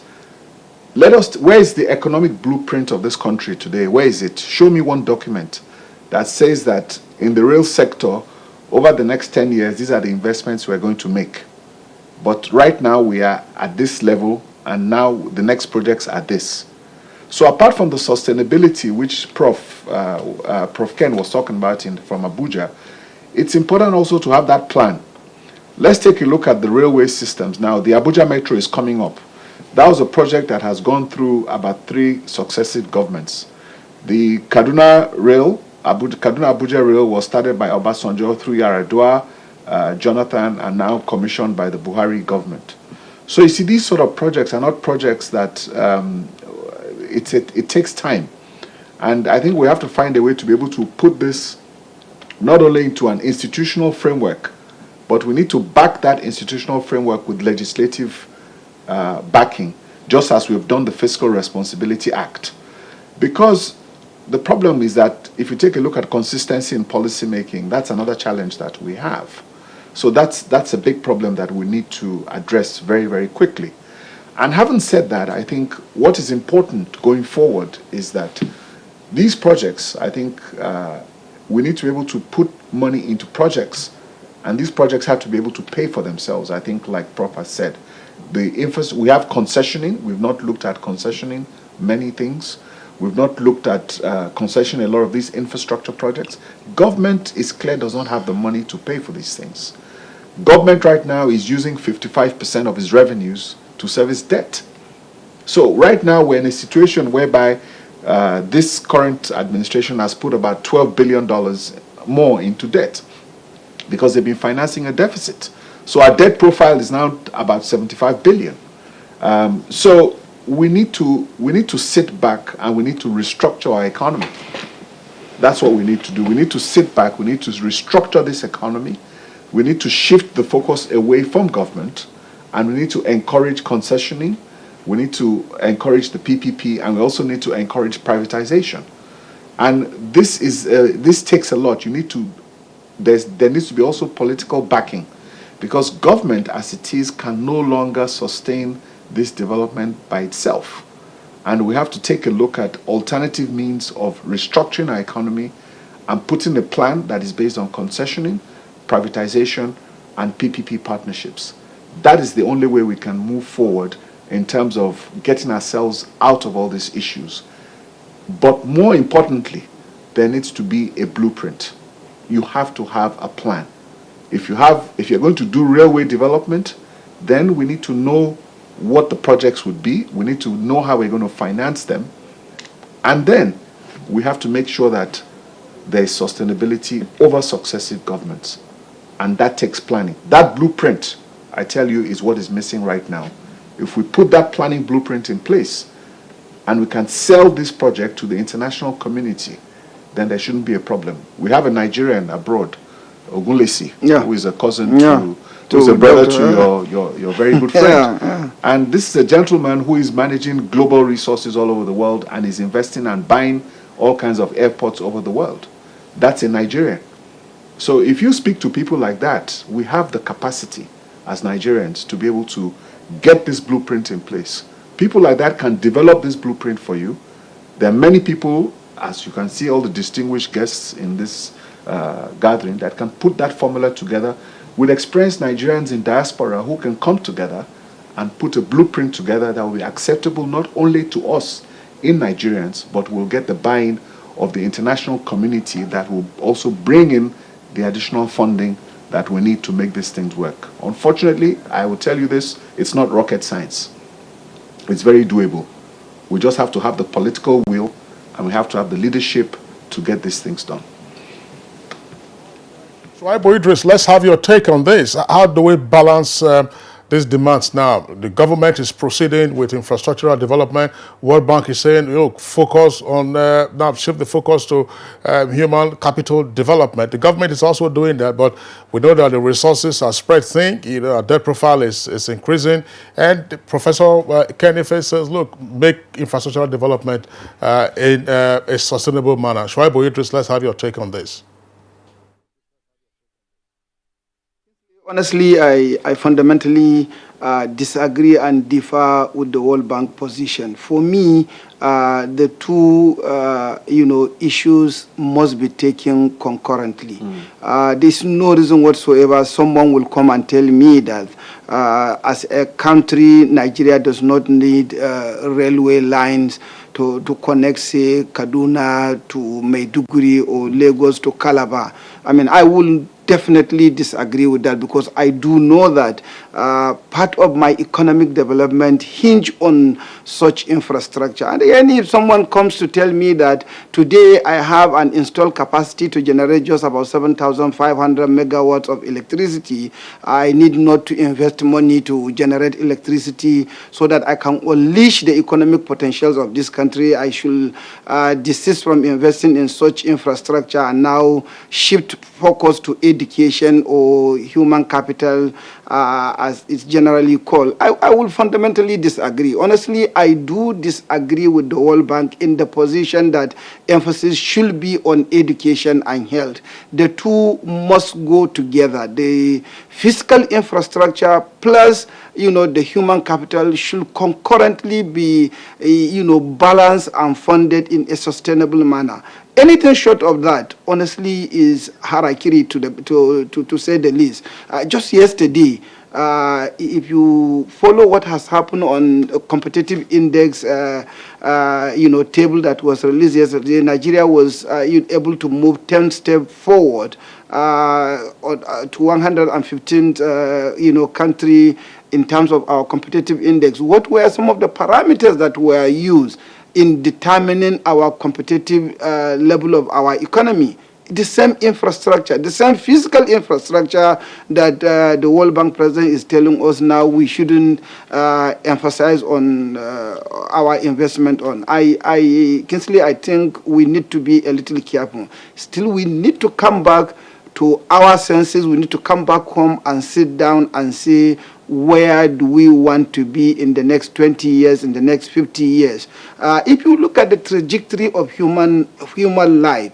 where is the economic blueprint of this country today? Where is it? Show me one document that says that in the real sector, over the next 10 years, these are the investments we're going to make. But right now we are at this level, and now the next projects are this. So apart from the sustainability, which Prof Ken was talking about from Abuja, it's important also to have that plan. Let's take a look at the railway systems. Now, the Abuja Metro is coming up. That was a project that has gone through about 3 successive governments. The Kaduna Abuja Rail was started by Obasanjo through Yaradua, Jonathan, and now commissioned by the Buhari government. So you see, these sort of projects are not projects that it takes time. And I think we have to find a way to be able to put this not only into an institutional framework, but we need to back that institutional framework with legislative backing, just as we've done the Fiscal Responsibility Act. Because the problem is that if you take a look at consistency in policy making, that's another challenge that we have. So that's a big problem that we need to address very, very quickly. And having said that, I think what is important going forward is that these projects, I think we need to be able to put money into projects, and these projects have to be able to pay for themselves. I think, like Prof has said, we have concessioning. We've not looked at concessioning many things. We've not looked at concessioning a lot of these infrastructure projects. Government is clear does not have the money to pay for these things. Government right now is using 55% of its revenues to service debt. So right now we're in a situation whereby this current administration has put about $12 billion more into debt because they've been financing a deficit. So our debt profile is now about 75 billion. So we need to sit back and we need to restructure our economy. That's what we need to do. We need to sit back, we need to restructure this economy. We need to shift the focus away from government, and we need to encourage concessioning. We need to encourage the PPP, and we also need to encourage privatization. And this takes a lot. There needs to be also political backing, because government as it is can no longer sustain this development by itself. And we have to take a look at alternative means of restructuring our economy and putting a plan that is based on concessioning, privatization, and PPP partnerships. That is the only way we can move forward in terms of getting ourselves out of all these issues. But more importantly, there needs to be a blueprint. You have to have a plan. If you're going to do railway development, then we need to know what the projects would be. We need to know how we're going to finance them. And then we have to make sure that there is sustainability over successive governments. And that takes planning. That blueprint, I tell you, is what is missing right now. If we put that planning blueprint in place and we can sell this project to the international community, then there shouldn't be a problem. We have a Nigerian abroad, Ogunlesi, who is a cousin who's a brother to your very good friend. And this is a gentleman who is managing global resources all over the world and is investing and buying all kinds of airports over the world. That's a Nigerian. So if you speak to people like that, we have the capacity as Nigerians to be able to get this blueprint in place. People like that can develop this blueprint for you. There are many people, as you can see, all the distinguished guests in this gathering, that can put that formula together with experienced Nigerians in diaspora who can come together and put a blueprint together that will be acceptable not only to us in Nigerians, but will get the buy-in of the international community that will also bring in the additional funding that we need to make these things work. Unfortunately, I will tell you this, it's not rocket science. It's very doable. We just have to have the political will and we have to have the leadership to get these things done. So, Idris, let's have your take on this. How do we balance these demands now? The government is proceeding with infrastructural development. World Bank is saying, focus on, now shift the focus to human capital development. The government is also doing that, but we know that the resources are spread thin. Our debt profile is increasing. And Professor Kenife says, look, make infrastructural development in a sustainable manner. Shuaibu Idris, let's have your take on this. Honestly, I fundamentally disagree and differ with the World Bank position. For me, the two, issues must be taken concurrently. There's no reason whatsoever someone will come and tell me that as a country, Nigeria does not need railway lines to connect, say, Kaduna to Maiduguri or Lagos to Calabar. I mean, I will definitely disagree with that, because I do know that part of my economic development hinge on such infrastructure. And if someone comes to tell me that today I have an installed capacity to generate just about 7,500 megawatts of electricity, I need not to invest money to generate electricity so that I can unleash the economic potentials of this country, I should desist from investing in such infrastructure and now shift focus to education or human capital as it's generally called. I will fundamentally disagree. Honestly, I do disagree with the World Bank in the position that emphasis should be on education and health. The two must go together. The fiscal infrastructure plus, the human capital should concurrently be, balanced and funded in a sustainable manner. Anything short of that, honestly, is harakiri to say the least. Just yesterday, if you follow what has happened on a competitive index, table that was released yesterday, Nigeria was able to move 10 steps forward to 115th, country in terms of our competitive index. What were some of the parameters that were used in determining our competitive level of our economy? The same infrastructure, the same physical infrastructure that the World Bank president is telling us now we shouldn't emphasize on our investment on. Kinsley, I think we need to be a little careful. Still, we need to come back to our senses. We need to come back home and sit down and see where do we want to be in the next 20 years, in the next 50 years. If you look at the trajectory of human life,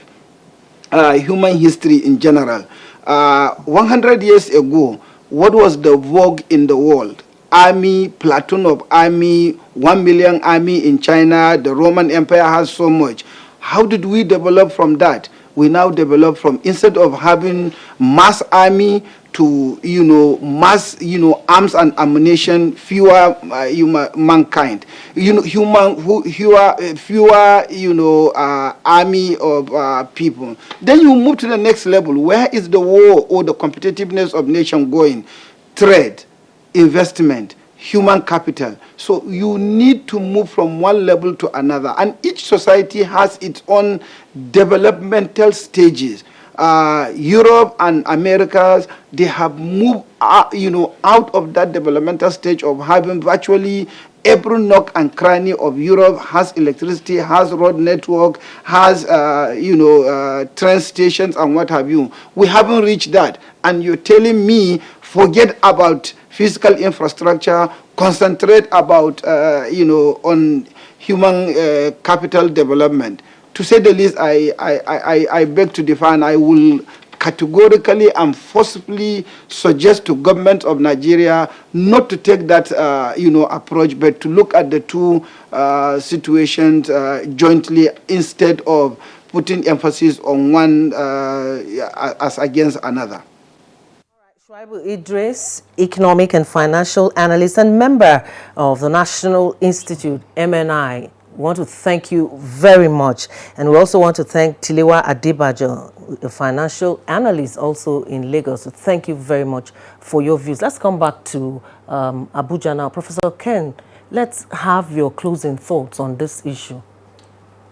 human history in general, 100 years ago, what was the vogue in the world? Army, platoon of army, 1 million army in China. The Roman Empire has so much. How did we develop from that? We now develop from, instead of having mass army to, mass, arms and ammunition, fewer mankind, fewer, army of people. Then you move to the next level. Where is the war or the competitiveness of nation going? Trade, investment, human capital. So you need to move from one level to another. And each society has its own developmental stages. Europe and Americas, they have moved, out of that developmental stage of having virtually every nook and cranny of Europe has electricity, has road network, has, train stations and what have you. We haven't reached that. And you're telling me, forget about physical infrastructure, concentrate about, on human capital development. To say the least, I beg to differ, and I will categorically and forcibly suggest to government of Nigeria not to take that, approach, but to look at the two situations jointly instead of putting emphasis on one as against another. Shuaibu Idris, economic and financial analyst and member of the National Institute, MNI. We want to thank you very much. And we also want to thank Tilewa Adebajo, a financial analyst also in Lagos. So thank you very much for your views. Let's come back to Abuja now. Professor Ken, let's have your closing thoughts on this issue.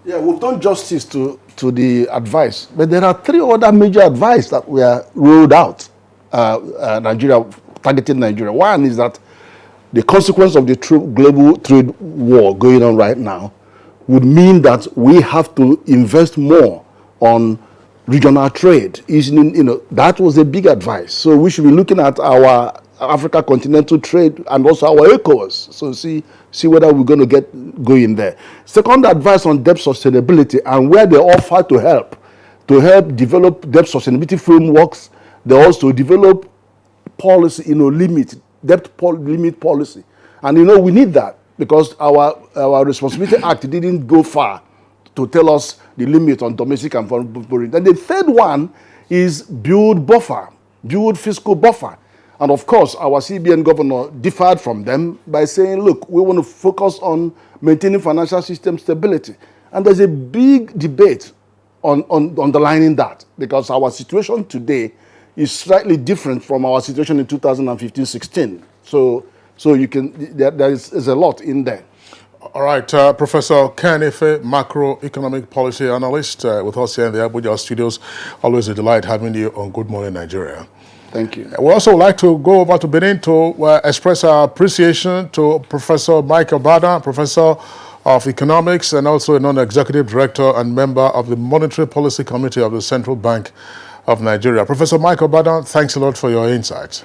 Yeah, we've done justice to the advice, but there are three other major advice that were rolled out, Nigeria, targeting Nigeria. One is that the consequence of the global trade war going on right now would mean that we have to invest more on regional trade. That was a big advice. So we should be looking at our Africa continental trade and also our ECOWAS. So see whether we're going to get going there. Second advice on debt sustainability and where they offer to help develop debt sustainability frameworks. They also develop policy, debt limit policy. And we need that because our Responsibility Act didn't go far to tell us the limit on domestic and foreign borrowing. And the third one is build fiscal buffer. And of course, our CBN governor differed from them by saying, look, we want to focus on maintaining financial system stability. And there's a big debate on underlining that because our situation today is slightly different from our situation in 2015-16. So there is a lot in there. All right, Professor Ken Ife, macroeconomic policy analyst with us here in the Abuja studios. Always a delight having you on Good Morning Nigeria. Thank you. We also like to go over to Benin to express our appreciation to Professor Mike Obadan, Professor of Economics and also a non-executive director and member of the Monetary Policy Committee of the Central Bank of Nigeria. Professor Mike Obadan, thanks a lot for your insights.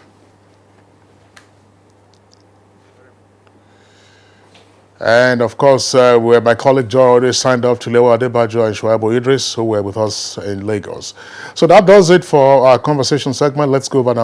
And of course, where my colleague Joe already signed up to Lewa Adebajo and Shuaibu Idris, who were with us in Lagos. So that does it for our conversation segment. Let's go over now